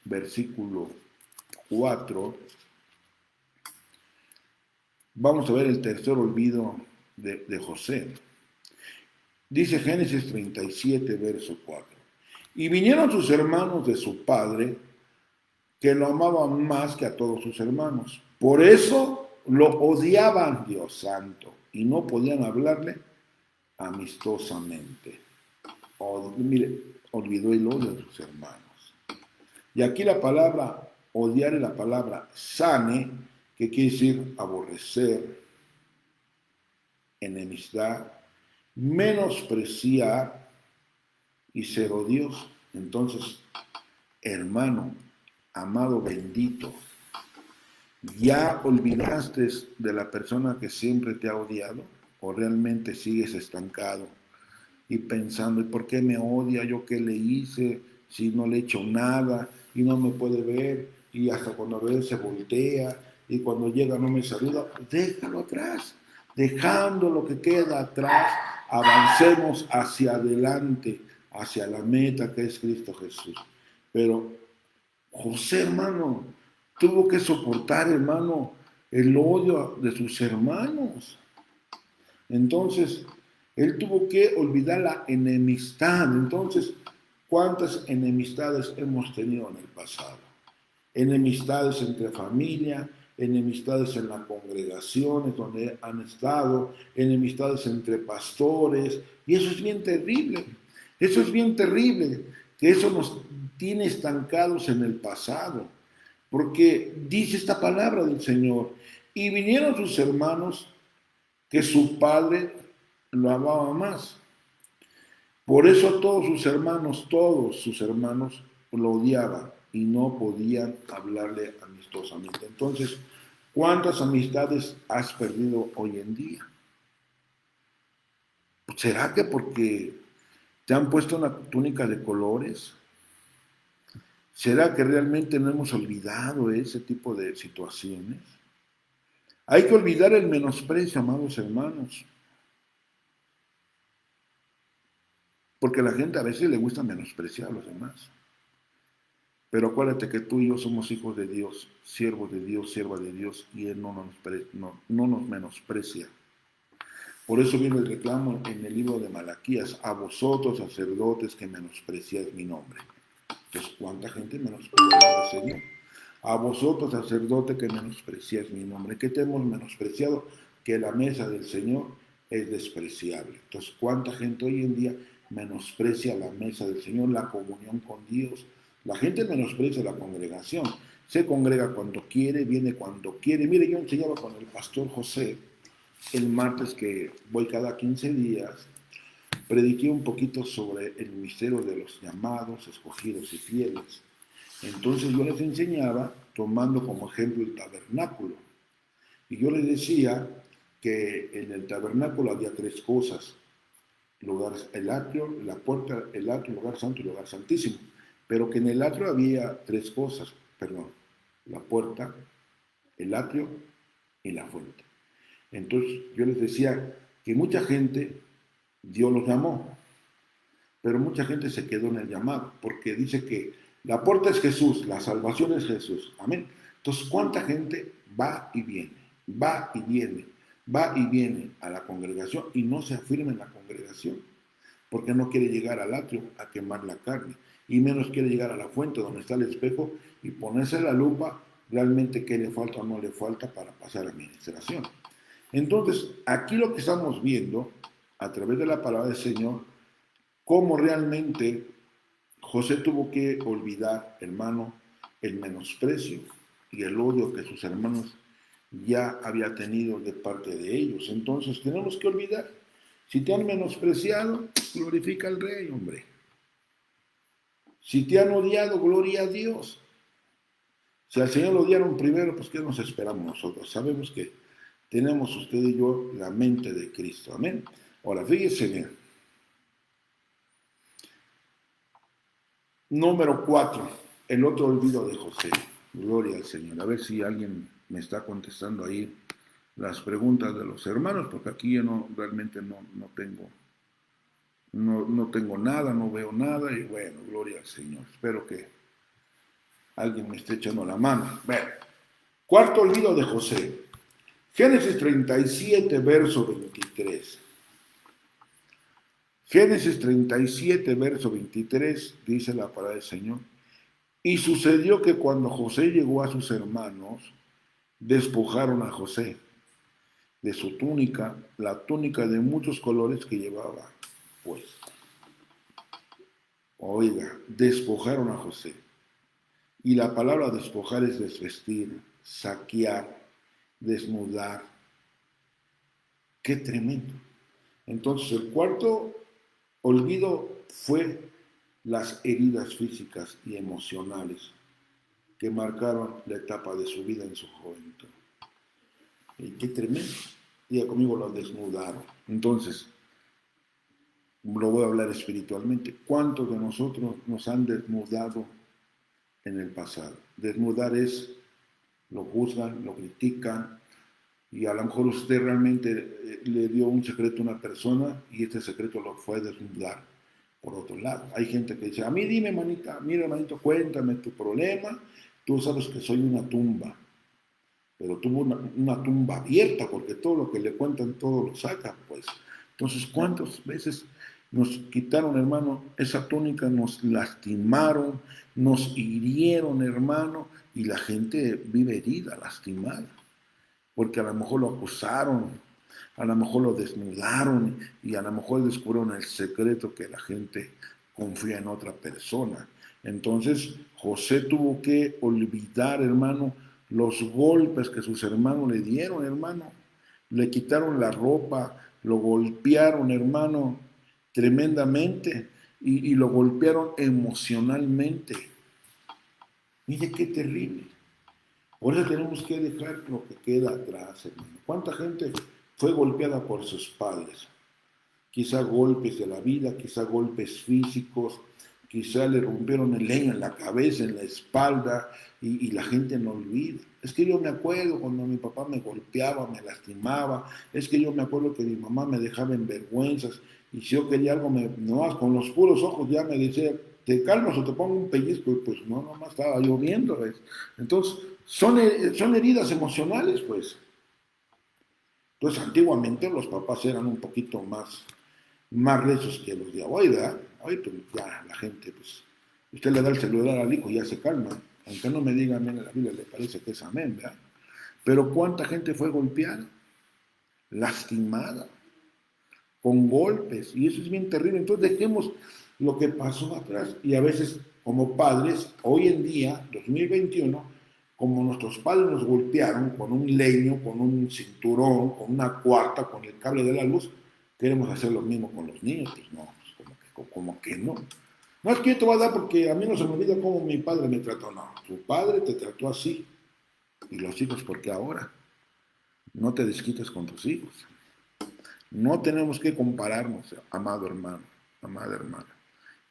versículo 4. Vamos a ver el tercer olvido de José. Dice Génesis 37, verso 4. Y vinieron sus hermanos de su padre, que lo amaban más que a todos sus hermanos. Por eso lo odiaban, Dios santo, y no podían hablarle amistosamente. Mire, olvidó el odio de sus hermanos. Y aquí la palabra odiar es la palabra sane, que quiere decir aborrecer, enemistad, menospreciar y ser odioso. Entonces, hermano, amado bendito, ¿ya olvidaste de la persona que siempre te ha odiado? ¿O realmente sigues estancado y pensando, ¿y por qué me odia? ¿Yo qué le hice? Si no le he hecho nada y no me puede ver, y hasta cuando ve se voltea y cuando llega no me saluda. Déjalo atrás, dejando lo que queda atrás, avancemos hacia adelante, hacia la meta que es Cristo Jesús. Pero José, hermano, tuvo que soportar, hermano, el odio de sus hermanos. Entonces, él tuvo que olvidar la enemistad. Entonces, ¿cuántas enemistades hemos tenido en el pasado? Enemistades entre familia, enemistades en las congregaciones donde han estado, enemistades entre pastores, y eso es bien terrible. Eso es bien terrible, que eso nos tiene estancados en el pasado, porque dice esta palabra del Señor, y vinieron sus hermanos que su padre lo amaba más. Por eso todos sus hermanos lo odiaban y no podían hablarle amistosamente. Entonces, ¿cuántas amistades has perdido hoy en día? ¿Será que porque te han puesto una túnica de colores? ¿Será que realmente no hemos olvidado ese tipo de situaciones? Hay que olvidar el menosprecio, amados hermanos. Porque a la gente a veces le gusta menospreciar a los demás. Pero acuérdate que tú y yo somos hijos de Dios, siervos de Dios, sierva de Dios, y Él no nos menosprecia. Por eso viene el reclamo en el libro de Malaquías: a vosotros, sacerdotes, que menospreciáis mi nombre. Entonces, ¿cuánta gente menosprecia al Señor? A vosotros, sacerdote, que menospreciáis mi nombre. ¿Qué te hemos menospreciado? Que la mesa del Señor es despreciable. Entonces, ¿cuánta gente hoy en día menosprecia la mesa del Señor, la comunión con Dios? La gente menosprecia la congregación. Se congrega cuando quiere, viene cuando quiere. Mire, yo enseñaba con el pastor José el martes, que voy cada 15 días, prediqué un poquito sobre el misterio de los llamados, escogidos y fieles. Entonces yo les enseñaba tomando como ejemplo el tabernáculo. Y yo les decía que en el tabernáculo había tres cosas: lugar, el atrio, la puerta, el atrio, el lugar santo y el lugar santísimo. Pero que en el atrio había tres cosas, perdón: la puerta, el atrio y la fuente. Entonces yo les decía que mucha gente, Dios los llamó, pero mucha gente se quedó en el llamado, porque dice que la puerta es Jesús, la salvación es Jesús. Amén. Entonces, ¿cuánta gente va y viene, va y viene, va y viene a la congregación y no se afirma en la congregación? Porque no quiere llegar al atrio a quemar la carne, y menos quiere llegar a la fuente donde está el espejo y ponerse la lupa realmente qué le falta o no le falta para pasar a administración. Entonces, aquí lo que estamos viendo a través de la palabra del Señor, cómo realmente José tuvo que olvidar, hermano, el menosprecio y el odio que sus hermanos ya había tenido de parte de ellos. Entonces tenemos que olvidar. Si te han menospreciado, glorifica al Rey, hombre. Si te han odiado, gloria a Dios. Si al Señor lo odiaron primero, pues ¿qué nos esperamos nosotros? Sabemos que tenemos usted y yo la mente de Cristo. Amén. Ahora, fíjese bien. Número 4, el otro olvido de José. Gloria al Señor. A ver si alguien me está contestando ahí las preguntas de los hermanos, porque aquí yo realmente no tengo nada, no veo nada, y bueno, gloria al Señor. Espero que alguien me esté echando la mano. Bueno, cuarto olvido de José. Génesis 37, verso 23. Génesis 37, verso 23, dice la palabra del Señor. Y sucedió que cuando José llegó a sus hermanos, despojaron a José de su túnica, la túnica de muchos colores que llevaba, pues. Oiga, despojaron a José. Y la palabra despojar es desvestir, saquear, desnudar. ¡Qué tremendo! Entonces, el cuarto olvido fue las heridas físicas y emocionales que marcaron la etapa de su vida en su juventud. Y qué tremendo. Diga conmigo, lo desnudaron. Entonces, lo voy a hablar espiritualmente. ¿Cuántos de nosotros nos han desnudado en el pasado? Desnudar es, lo juzgan, lo critican, y a lo mejor usted realmente le dio un secreto a una persona y este secreto lo fue desnudar por otro lado. Hay gente que dice: a mí dime, manita, mira, manito, cuéntame tu problema, tú sabes que soy una tumba. Pero tuvo una tumba abierta, porque todo lo que le cuentan, todo lo saca, pues. Entonces, ¿cuántas veces nos quitaron, hermano, esa túnica? Nos lastimaron, nos hirieron, hermano, y la gente vive herida, lastimada, porque a lo mejor lo acusaron, a lo mejor lo desnudaron, y a lo mejor descubrieron el secreto que la gente confía en otra persona. Entonces, José tuvo que olvidar, hermano, los golpes que sus hermanos le dieron, hermano. Le quitaron la ropa, lo golpearon, hermano, tremendamente, y lo golpearon emocionalmente. Mire qué terrible. Por eso tenemos que dejar lo que queda atrás, hermano. ¿Cuánta gente fue golpeada por sus padres? Quizá golpes de la vida, quizá golpes físicos, quizá le rompieron el leño en la cabeza, en la espalda, y la gente no olvida. Es que yo me acuerdo cuando mi papá me golpeaba, me lastimaba. Es que yo me acuerdo que mi mamá me dejaba en vergüenzas, y si yo quería algo, no, con los puros ojos ya me decía: te calmas o te pongo un pellizco. Y pues no, nomás estaba lloviendo, ¿ves? Entonces, son heridas emocionales, pues. Entonces, antiguamente los papás eran un poquito más recios que los de hoy, ¿verdad? Hoy pues ya la gente, pues, usted le da el celular al hijo y ya se calma. Aunque no me diga amén, a la Biblia le parece que es amén, ¿verdad? Pero ¿cuánta gente fue golpeada, lastimada, con golpes? Y eso es bien terrible. Entonces dejemos lo que pasó atrás. Y a veces, como padres, hoy en día, 2021, como nuestros padres nos golpearon con un leño, con un cinturón, con una cuarta, con el cable de la luz, queremos hacer lo mismo con los niños. Pues no, pues como que no. No es que yo te voy a dar porque a mí no se me olvida cómo mi padre me trató. No, tu padre te trató así. Y los hijos, ¿por qué ahora? No te desquites con tus hijos. No tenemos que compararnos, amado hermano, amada hermana.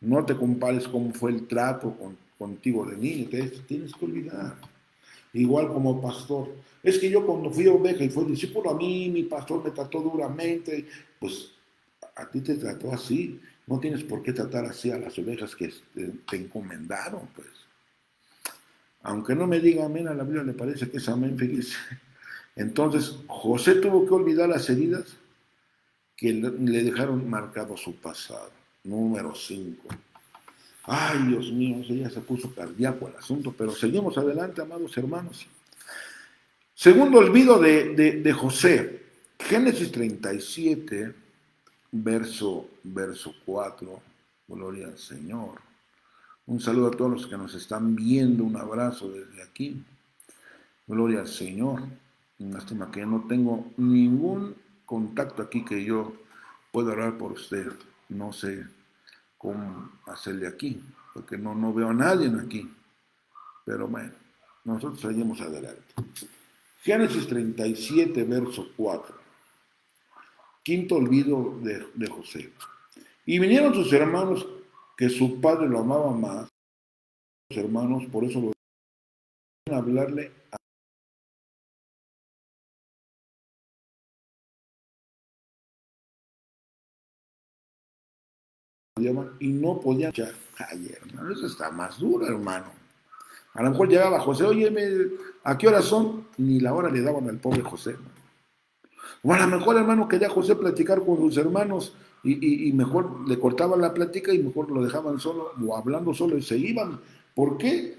No te compares cómo fue el trato contigo de niño. Tienes que olvidar. Igual como pastor. Es que yo cuando fui oveja y fui discípulo, a mí mi pastor me trató duramente. Pues a ti te trató así. No tienes por qué tratar así a las ovejas que te encomendaron, pues. Aunque no me diga amén, a la Biblia le parece que es amén, fíjese. Entonces, José tuvo que olvidar las heridas que le dejaron marcado su pasado. Número 5. Ay, Dios mío, ya se puso cardíaco el asunto, pero seguimos adelante, amados hermanos. Segundo olvido de José. Génesis 37, verso 4. Gloria al Señor. Un saludo a todos los que nos están viendo, un abrazo desde aquí. Gloria al Señor. Lástima que no tengo ningún contacto aquí que yo pueda orar por usted. No sé cómo hacerle aquí, porque no veo a nadie aquí. Pero bueno, nosotros seguimos adelante. Génesis 37, verso 4. Quinto olvido de José. Y vinieron sus hermanos, que su padre lo amaba más. Sus hermanos, por eso lo a hablarle y no podían echar. Ay, hermano, eso está más duro, hermano. A lo mejor llegaba José, oye, ¿a qué horas son? Ni la hora le daban al pobre José, hermano. O a lo mejor, hermano, quería José platicar con sus hermanos y mejor le cortaban la plática y mejor lo dejaban solo o hablando solo y se iban. ¿Por qué?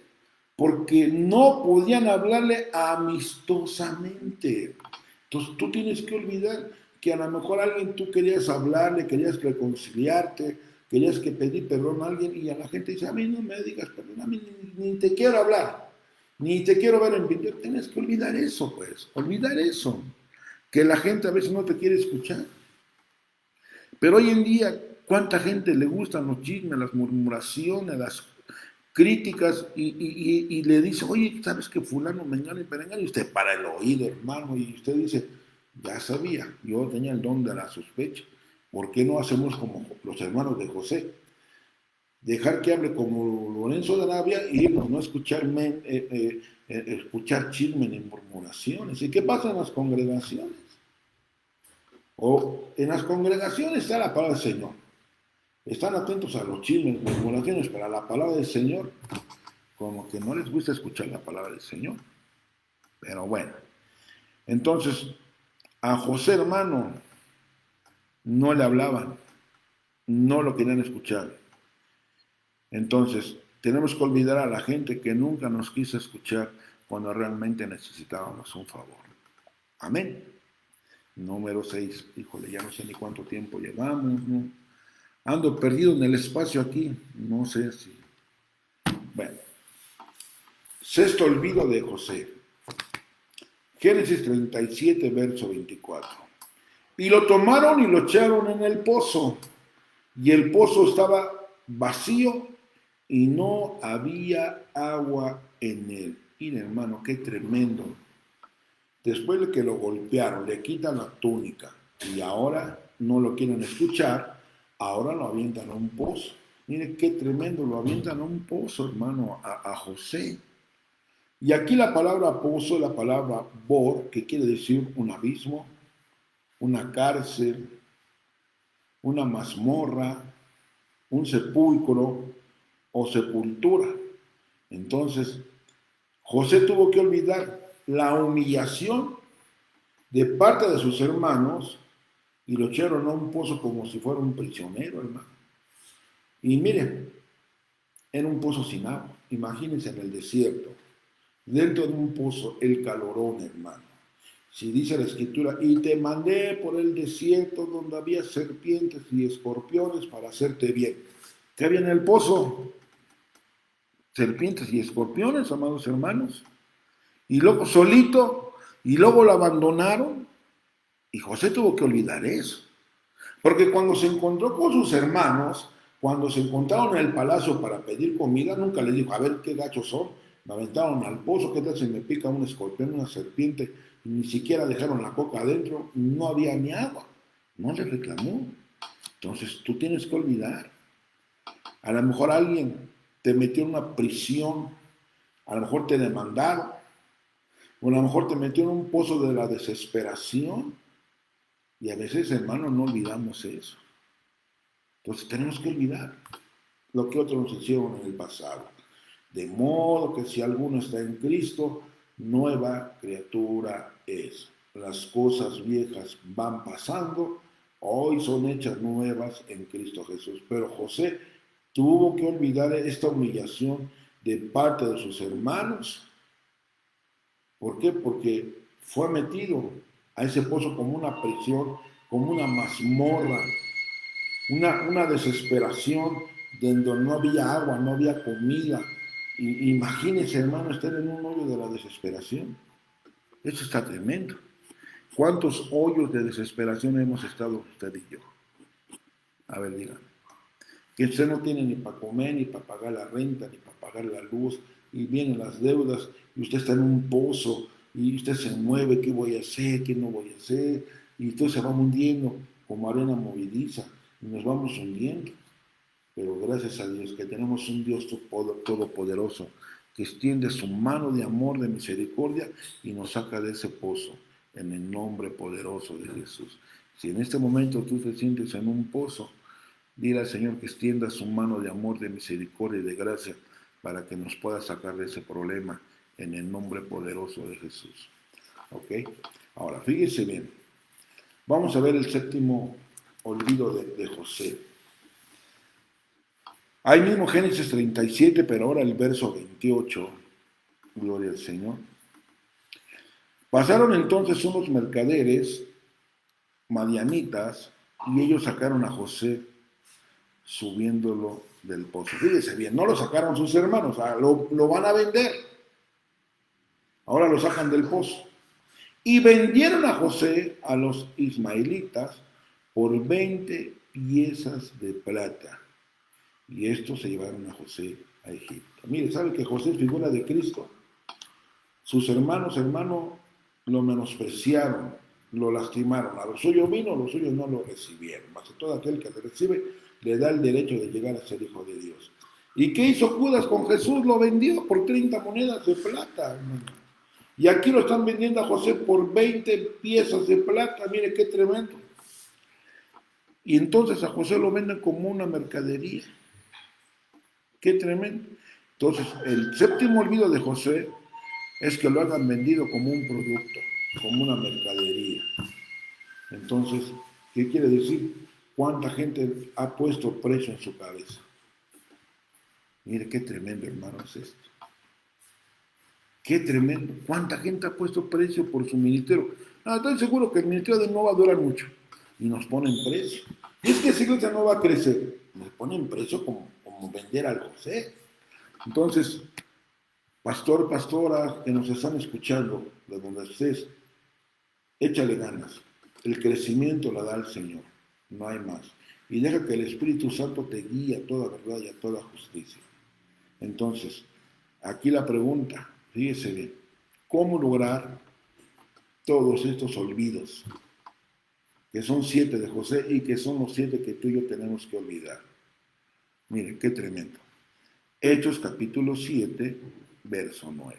Porque no podían hablarle amistosamente. Entonces tú tienes que olvidar que a lo mejor a alguien tú querías hablarle, querías reconciliarte, querías que pedir perdón a alguien y a la gente dice, a mí no me digas perdón, a mí ni te quiero hablar, ni te quiero ver en video. Tienes que olvidar eso, pues, olvidar eso. Que la gente a veces no te quiere escuchar. Pero hoy en día, ¿cuánta gente le gustan los chismes, las murmuraciones, las críticas y le dice, oye, ¿sabes que fulano, mengano y perengano? Y usted para el oído, hermano, y usted dice, ya sabía, yo tenía el don de la sospecha. ¿Por qué no hacemos como los hermanos de José? Dejar que hable como Lorenzo de Arabia y no escuchar, escuchar chismes ni murmuraciones. ¿Y qué pasa en las congregaciones? O en las congregaciones está la palabra del Señor. Están atentos a los chismes, murmuraciones, pero a la palabra del Señor, como que no les gusta escuchar la palabra del Señor. Pero bueno, entonces a José, hermano, no le hablaban, no lo querían escuchar. Entonces, tenemos que olvidar a la gente que nunca nos quiso escuchar cuando realmente necesitábamos un favor. Amén. Número 6. Híjole, ya no sé ni cuánto tiempo llevamos, ¿no? Ando perdido en el espacio aquí, no sé si... Bueno, sexto olvido de José. Génesis 37, verso 24. Y lo tomaron y lo echaron en el pozo, y el pozo estaba vacío y no había agua en él. Mira, hermano, qué tremendo. Después de que lo golpearon, le quitan la túnica y ahora no lo quieren escuchar, ahora lo avientan a un pozo. Mire qué tremendo, lo avientan a un pozo, hermano, a José. Y aquí la palabra pozo, la palabra bor, que quiere decir un abismo, una cárcel, una mazmorra, un sepulcro o sepultura. Entonces, José tuvo que olvidar la humillación de parte de sus hermanos y lo echaron a un pozo como si fuera un prisionero, hermano. Y miren, era un pozo sin agua. Imagínense en el desierto, dentro de un pozo, el calorón, hermano. Si dice la escritura, y te mandé por el desierto donde había serpientes y escorpiones para hacerte bien. ¿Qué había en el pozo? Serpientes y escorpiones, amados hermanos. Y luego solito, y luego lo abandonaron. Y José tuvo que olvidar eso. Porque cuando se encontró con sus hermanos, cuando se encontraron en el palacio para pedir comida, nunca le dijo, a ver qué gachos son. Me aventaron al pozo, qué tal si me pica un escorpión, una serpiente, y ni siquiera dejaron la coca adentro, no había ni agua. No le reclamó. Entonces tú tienes que olvidar. A lo mejor alguien te metió en una prisión, a lo mejor te demandaron, o a lo mejor te metió en un pozo de la desesperación. Y a veces, hermanos, no olvidamos eso. Entonces tenemos que olvidar lo que otros nos hicieron en el pasado. De modo que si alguno está en Cristo, nueva criatura es. Las cosas viejas van pasando, hoy son hechas nuevas en Cristo Jesús. Pero José tuvo que olvidar esta humillación de parte de sus hermanos. ¿Por qué? Porque fue metido a ese pozo como una prisión, como una mazmorra, una desesperación donde no había agua, no había comida. Y imagínense, hermano, estar en un hoyo de la desesperación. Eso está tremendo. ¿Cuántos hoyos de desesperación hemos estado usted y yo? A ver, díganme. Que usted no tiene ni para comer, ni para pagar la renta, ni para pagar la luz, y vienen las deudas, y usted está en un pozo, y usted se mueve, ¿qué voy a hacer? ¿Qué no voy a hacer? Y usted se va hundiendo como arena movediza, y nos vamos hundiendo. Pero gracias a Dios que tenemos un Dios todopoderoso, que extiende su mano de amor, de misericordia, y nos saca de ese pozo, en el nombre poderoso de Jesús. Si en este momento tú te sientes en un pozo, dile al Señor que extienda su mano de amor, de misericordia y de gracia para que nos pueda sacar de ese problema en el nombre poderoso de Jesús. ¿Ok? Ahora, fíjese bien. Vamos a ver el séptimo olvido de José. Ahí mismo Génesis 37, pero ahora el verso 28. Gloria al Señor. Pasaron entonces unos mercaderes madianitas y ellos sacaron a José subiéndolo del pozo. Fíjese bien, no lo sacaron sus hermanos, lo van a vender. Ahora lo sacan del pozo. Y vendieron a José a los ismaelitas por 20 piezas de plata. Y estos se llevaron a José a Egipto. Mire, ¿sabe que José es figura de Cristo? Sus hermanos, lo menospreciaron, lo lastimaron. A lo suyo vino, los suyos no lo recibieron. Mas a todo aquel que le recibe, le da el derecho de llegar a ser hijo de Dios. ¿Y qué hizo Judas con Jesús? Lo vendió por 30 monedas de plata, hermano. Y aquí lo están vendiendo a José por 20 piezas de plata. Mire qué tremendo. Y entonces a José lo venden como una mercadería. Qué tremendo. Entonces, el séptimo olvido de José es que lo hagan vendido como un producto, como una mercadería. Entonces, ¿qué quiere decir? ¿Cuánta gente ha puesto precio en su cabeza? Mire qué tremendo, hermano, es esto. Qué tremendo. ¿Cuánta gente ha puesto precio por su ministerio? Estoy seguro que el ministerio de no va a durar mucho. Y nos ponen precio. Y es que esa iglesia no va a crecer. Nos ponen precio como vender al José. Entonces, pastor, pastora, que nos están escuchando, de donde estés, échale ganas. El crecimiento la da el Señor. No hay más. Y deja que el Espíritu Santo te guíe a toda verdad y a toda justicia. Entonces, aquí la pregunta, fíjese bien, ¿cómo lograr todos estos olvidos? Que son 7 de José y que son los 7 que tú y yo tenemos que olvidar. Miren, qué tremendo. Hechos capítulo 7, verso 9.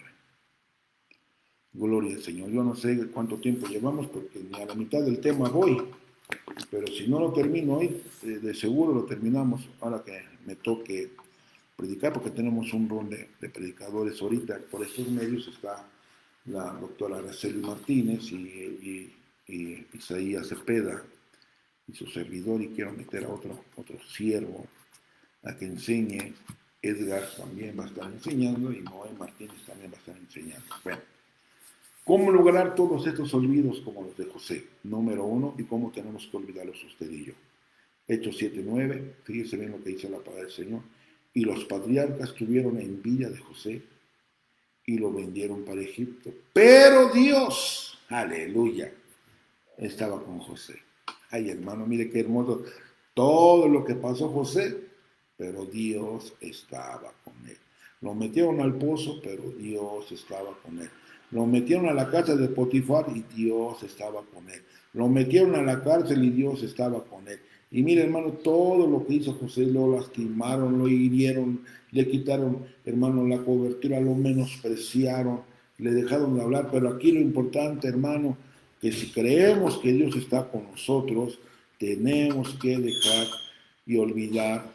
Gloria al Señor. Yo no sé cuánto tiempo llevamos porque ni a la mitad del tema voy, pero si no lo termino hoy, de seguro lo terminamos ahora que me toque predicar, porque tenemos un rol de predicadores ahorita. Por estos medios está la doctora Araceli Martínez y Isaías Cepeda y su servidor, y quiero meter a otro siervo a que enseñe. Edgar también va a estar enseñando y Noé Martínez también va a estar enseñando. Bueno, ¿cómo lograr todos estos olvidos como los de José? Número 1, y cómo tenemos que olvidarlos usted y yo. Hechos 7:9, fíjese bien lo que dice la palabra del Señor. Y los patriarcas tuvieron envidia de José y lo vendieron para Egipto. Pero Dios, aleluya, estaba con José. Ay, hermano, mire qué hermoso todo lo que pasó José, pero Dios estaba con él. Lo metieron al pozo, pero Dios estaba con él. Lo metieron a la casa de Potifar y Dios estaba con él. Lo metieron a la cárcel y Dios estaba con él. Y mire, hermano, todo lo que hizo José, lo lastimaron, lo hirieron, le quitaron, hermano, la cobertura, lo menospreciaron, le dejaron de hablar. Pero aquí lo importante, hermano, que si creemos que Dios está con nosotros, tenemos que dejar y olvidar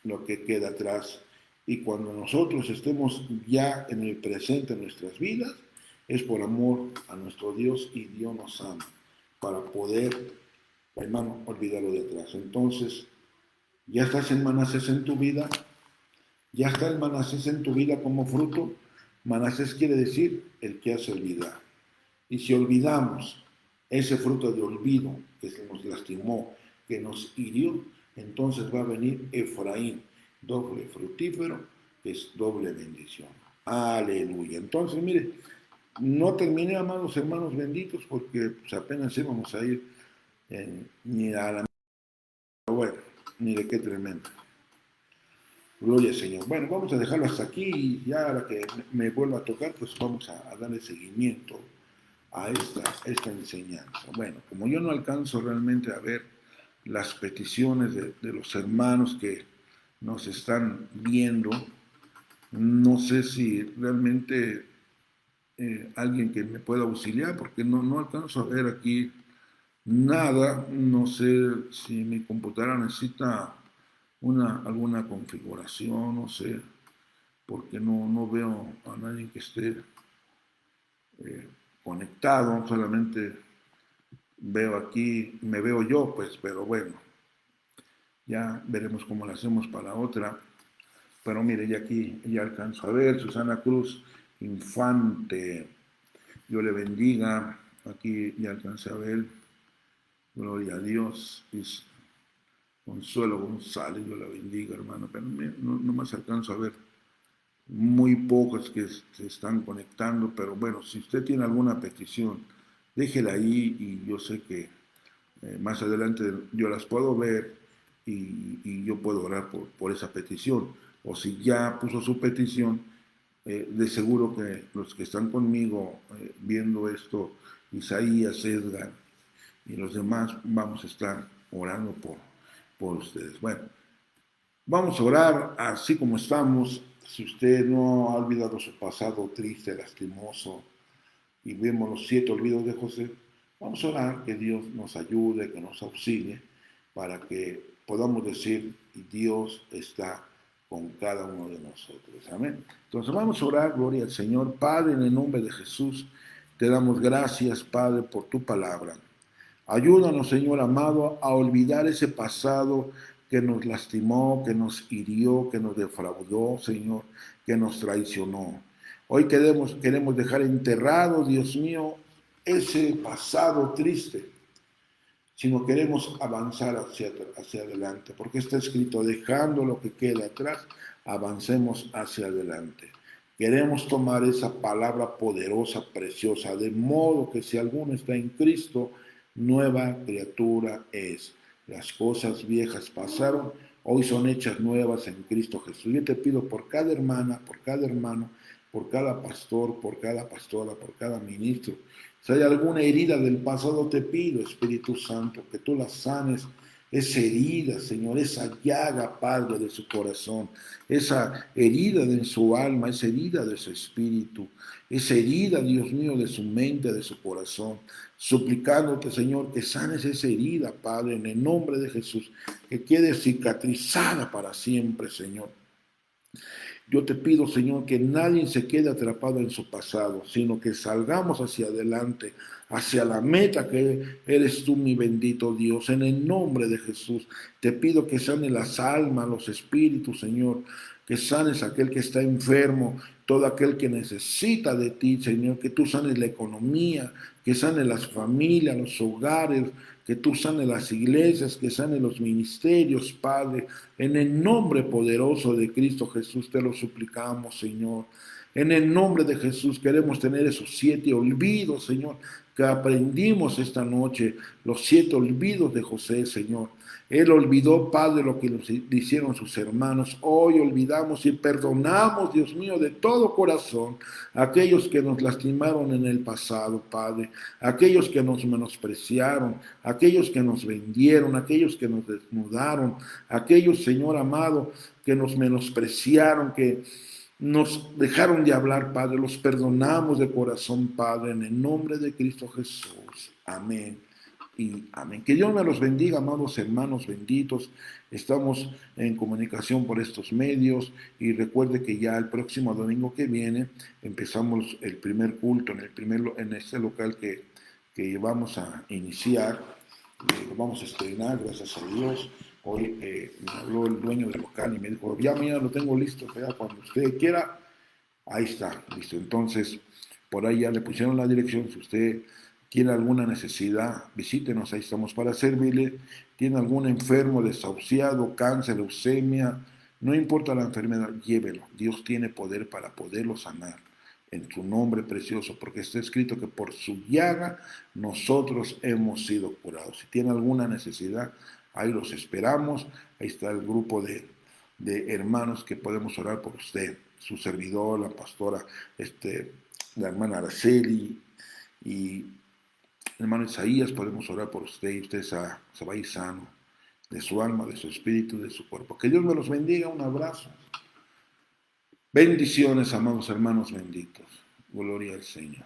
lo que queda atrás. Y cuando nosotros estemos ya en el presente en nuestras vidas, es por amor a nuestro Dios, y Dios nos ama para poder, hermano, olvidarlo de atrás. Entonces, ya estás en Manasés en tu vida, ya está el Manasés en tu vida como fruto. Manasés quiere decir el que hace olvidar. Y si olvidamos ese fruto de olvido que nos lastimó, que nos hirió, entonces va a venir Efraín, doble fructífero, que es doble bendición. Aleluya. Entonces, mire, no terminé, amados hermanos benditos, porque pues, apenas íbamos a ir ni a la... Pero bueno, mire qué tremendo. Gloria al Señor. Bueno, vamos a dejarlo hasta aquí, y ya a la que me vuelva a tocar, pues vamos a darle seguimiento a esta enseñanza. Bueno, como yo no alcanzo realmente a ver las peticiones de los hermanos que nos están viendo, no sé si realmente alguien que me pueda auxiliar, porque no alcanzo a ver aquí nada. No sé si mi computadora necesita alguna configuración, no sé, porque no veo a nadie que esté conectado, solamente veo aquí, me veo yo, pues, pero bueno, ya veremos cómo lo hacemos para otra. Pero mire, ya aquí ya alcanzo a ver, Susana Cruz Infante, Dios le bendiga, aquí ya alcancé a ver, gloria a Dios, es Consuelo González, Dios la bendiga, hermano, pero no más alcanzo a ver, muy pocos que se están conectando, pero bueno, si usted tiene alguna petición, déjela ahí, y yo sé que más adelante yo las puedo ver, y yo puedo orar por esa petición. O si ya puso su petición, de seguro que los que están conmigo viendo esto, Isaías, Edgar y los demás, vamos a estar orando por ustedes. Bueno, vamos a orar así como estamos. Si usted no ha olvidado su pasado triste, lastimoso, y vemos los 7 olvidos de José, vamos a orar que Dios nos ayude, que nos auxilie, para que podamos decir, Dios está con cada uno de nosotros. Amén. Entonces vamos a orar, gloria al Señor. Padre, en el nombre de Jesús, te damos gracias, Padre, por tu palabra. Ayúdanos, Señor amado, a olvidar ese pasado que nos lastimó, que nos hirió, que nos defraudó, Señor, que nos traicionó. Hoy queremos dejar enterrado, Dios mío, ese pasado triste, sino queremos avanzar hacia adelante, porque está escrito, dejando lo que queda atrás, avancemos hacia adelante. Queremos tomar esa palabra poderosa, preciosa, de modo que si alguno está en Cristo, nueva criatura es. Las cosas viejas pasaron, hoy son hechas nuevas en Cristo Jesús. Yo te pido por cada hermana, por cada hermano, por cada pastor, por cada pastora, por cada ministro. Si hay alguna herida del pasado, te pido, Espíritu Santo, que tú la sanes, esa herida, Señor, esa llaga, Padre, de su corazón, esa herida de su alma, esa herida de su espíritu, esa herida, Dios mío, de su mente, de su corazón, suplicándote, Señor, que sanes esa herida, Padre, en el nombre de Jesús, que quede cicatrizada para siempre, Señor. Yo te pido, Señor, que nadie se quede atrapado en su pasado, sino que salgamos hacia adelante, hacia la meta que eres tú, mi bendito Dios. En el nombre de Jesús, te pido que sanes las almas, los espíritus, Señor, que sanes a aquel que está enfermo, todo aquel que necesita de ti, Señor, que tú sanes la economía, que sanes las familias, los hogares, que tú sanes las iglesias, que sanes los ministerios, Padre. En el nombre poderoso de Cristo Jesús te lo suplicamos, Señor. En el nombre de Jesús queremos tener esos 7 olvidos, Señor, que aprendimos esta noche, los 7 olvidos de José, Señor. Él olvidó, Padre, lo que le hicieron sus hermanos. Hoy olvidamos y perdonamos, Dios mío, de todo corazón a aquellos que nos lastimaron en el pasado, Padre. Aquellos que nos menospreciaron, aquellos que nos vendieron, aquellos que nos desnudaron, aquellos, Señor amado, que nos menospreciaron, que nos dejaron de hablar, Padre. Los perdonamos de corazón, Padre, en el nombre de Cristo Jesús. Amén. Y amén. Que Dios me los bendiga, amados hermanos benditos. Estamos en comunicación por estos medios y recuerde que ya el próximo domingo que viene empezamos el primer culto en este local que vamos a iniciar. Lo vamos a estrenar, gracias a Dios. Hoy me habló el dueño del local y me dijo, ya mañana lo tengo listo, ya cuando usted quiera, ahí está, listo. Entonces, por ahí ya le pusieron la dirección. Si usted tiene alguna necesidad, visítenos, ahí estamos para servirle. Tiene algún enfermo, desahuciado, cáncer, leucemia, no importa la enfermedad, llévelo. Dios tiene poder para poderlo sanar en su nombre precioso, porque está escrito que por su llaga nosotros hemos sido curados. Si tiene alguna necesidad, ahí los esperamos. Ahí está el grupo de hermanos que podemos orar por usted, su servidor, la pastora, la hermana Araceli y hermano Isaías, podemos orar por usted y usted se va a ir sano de su alma, de su espíritu, de su cuerpo. Que Dios me los bendiga, un abrazo. Bendiciones, amados hermanos benditos. Gloria al Señor.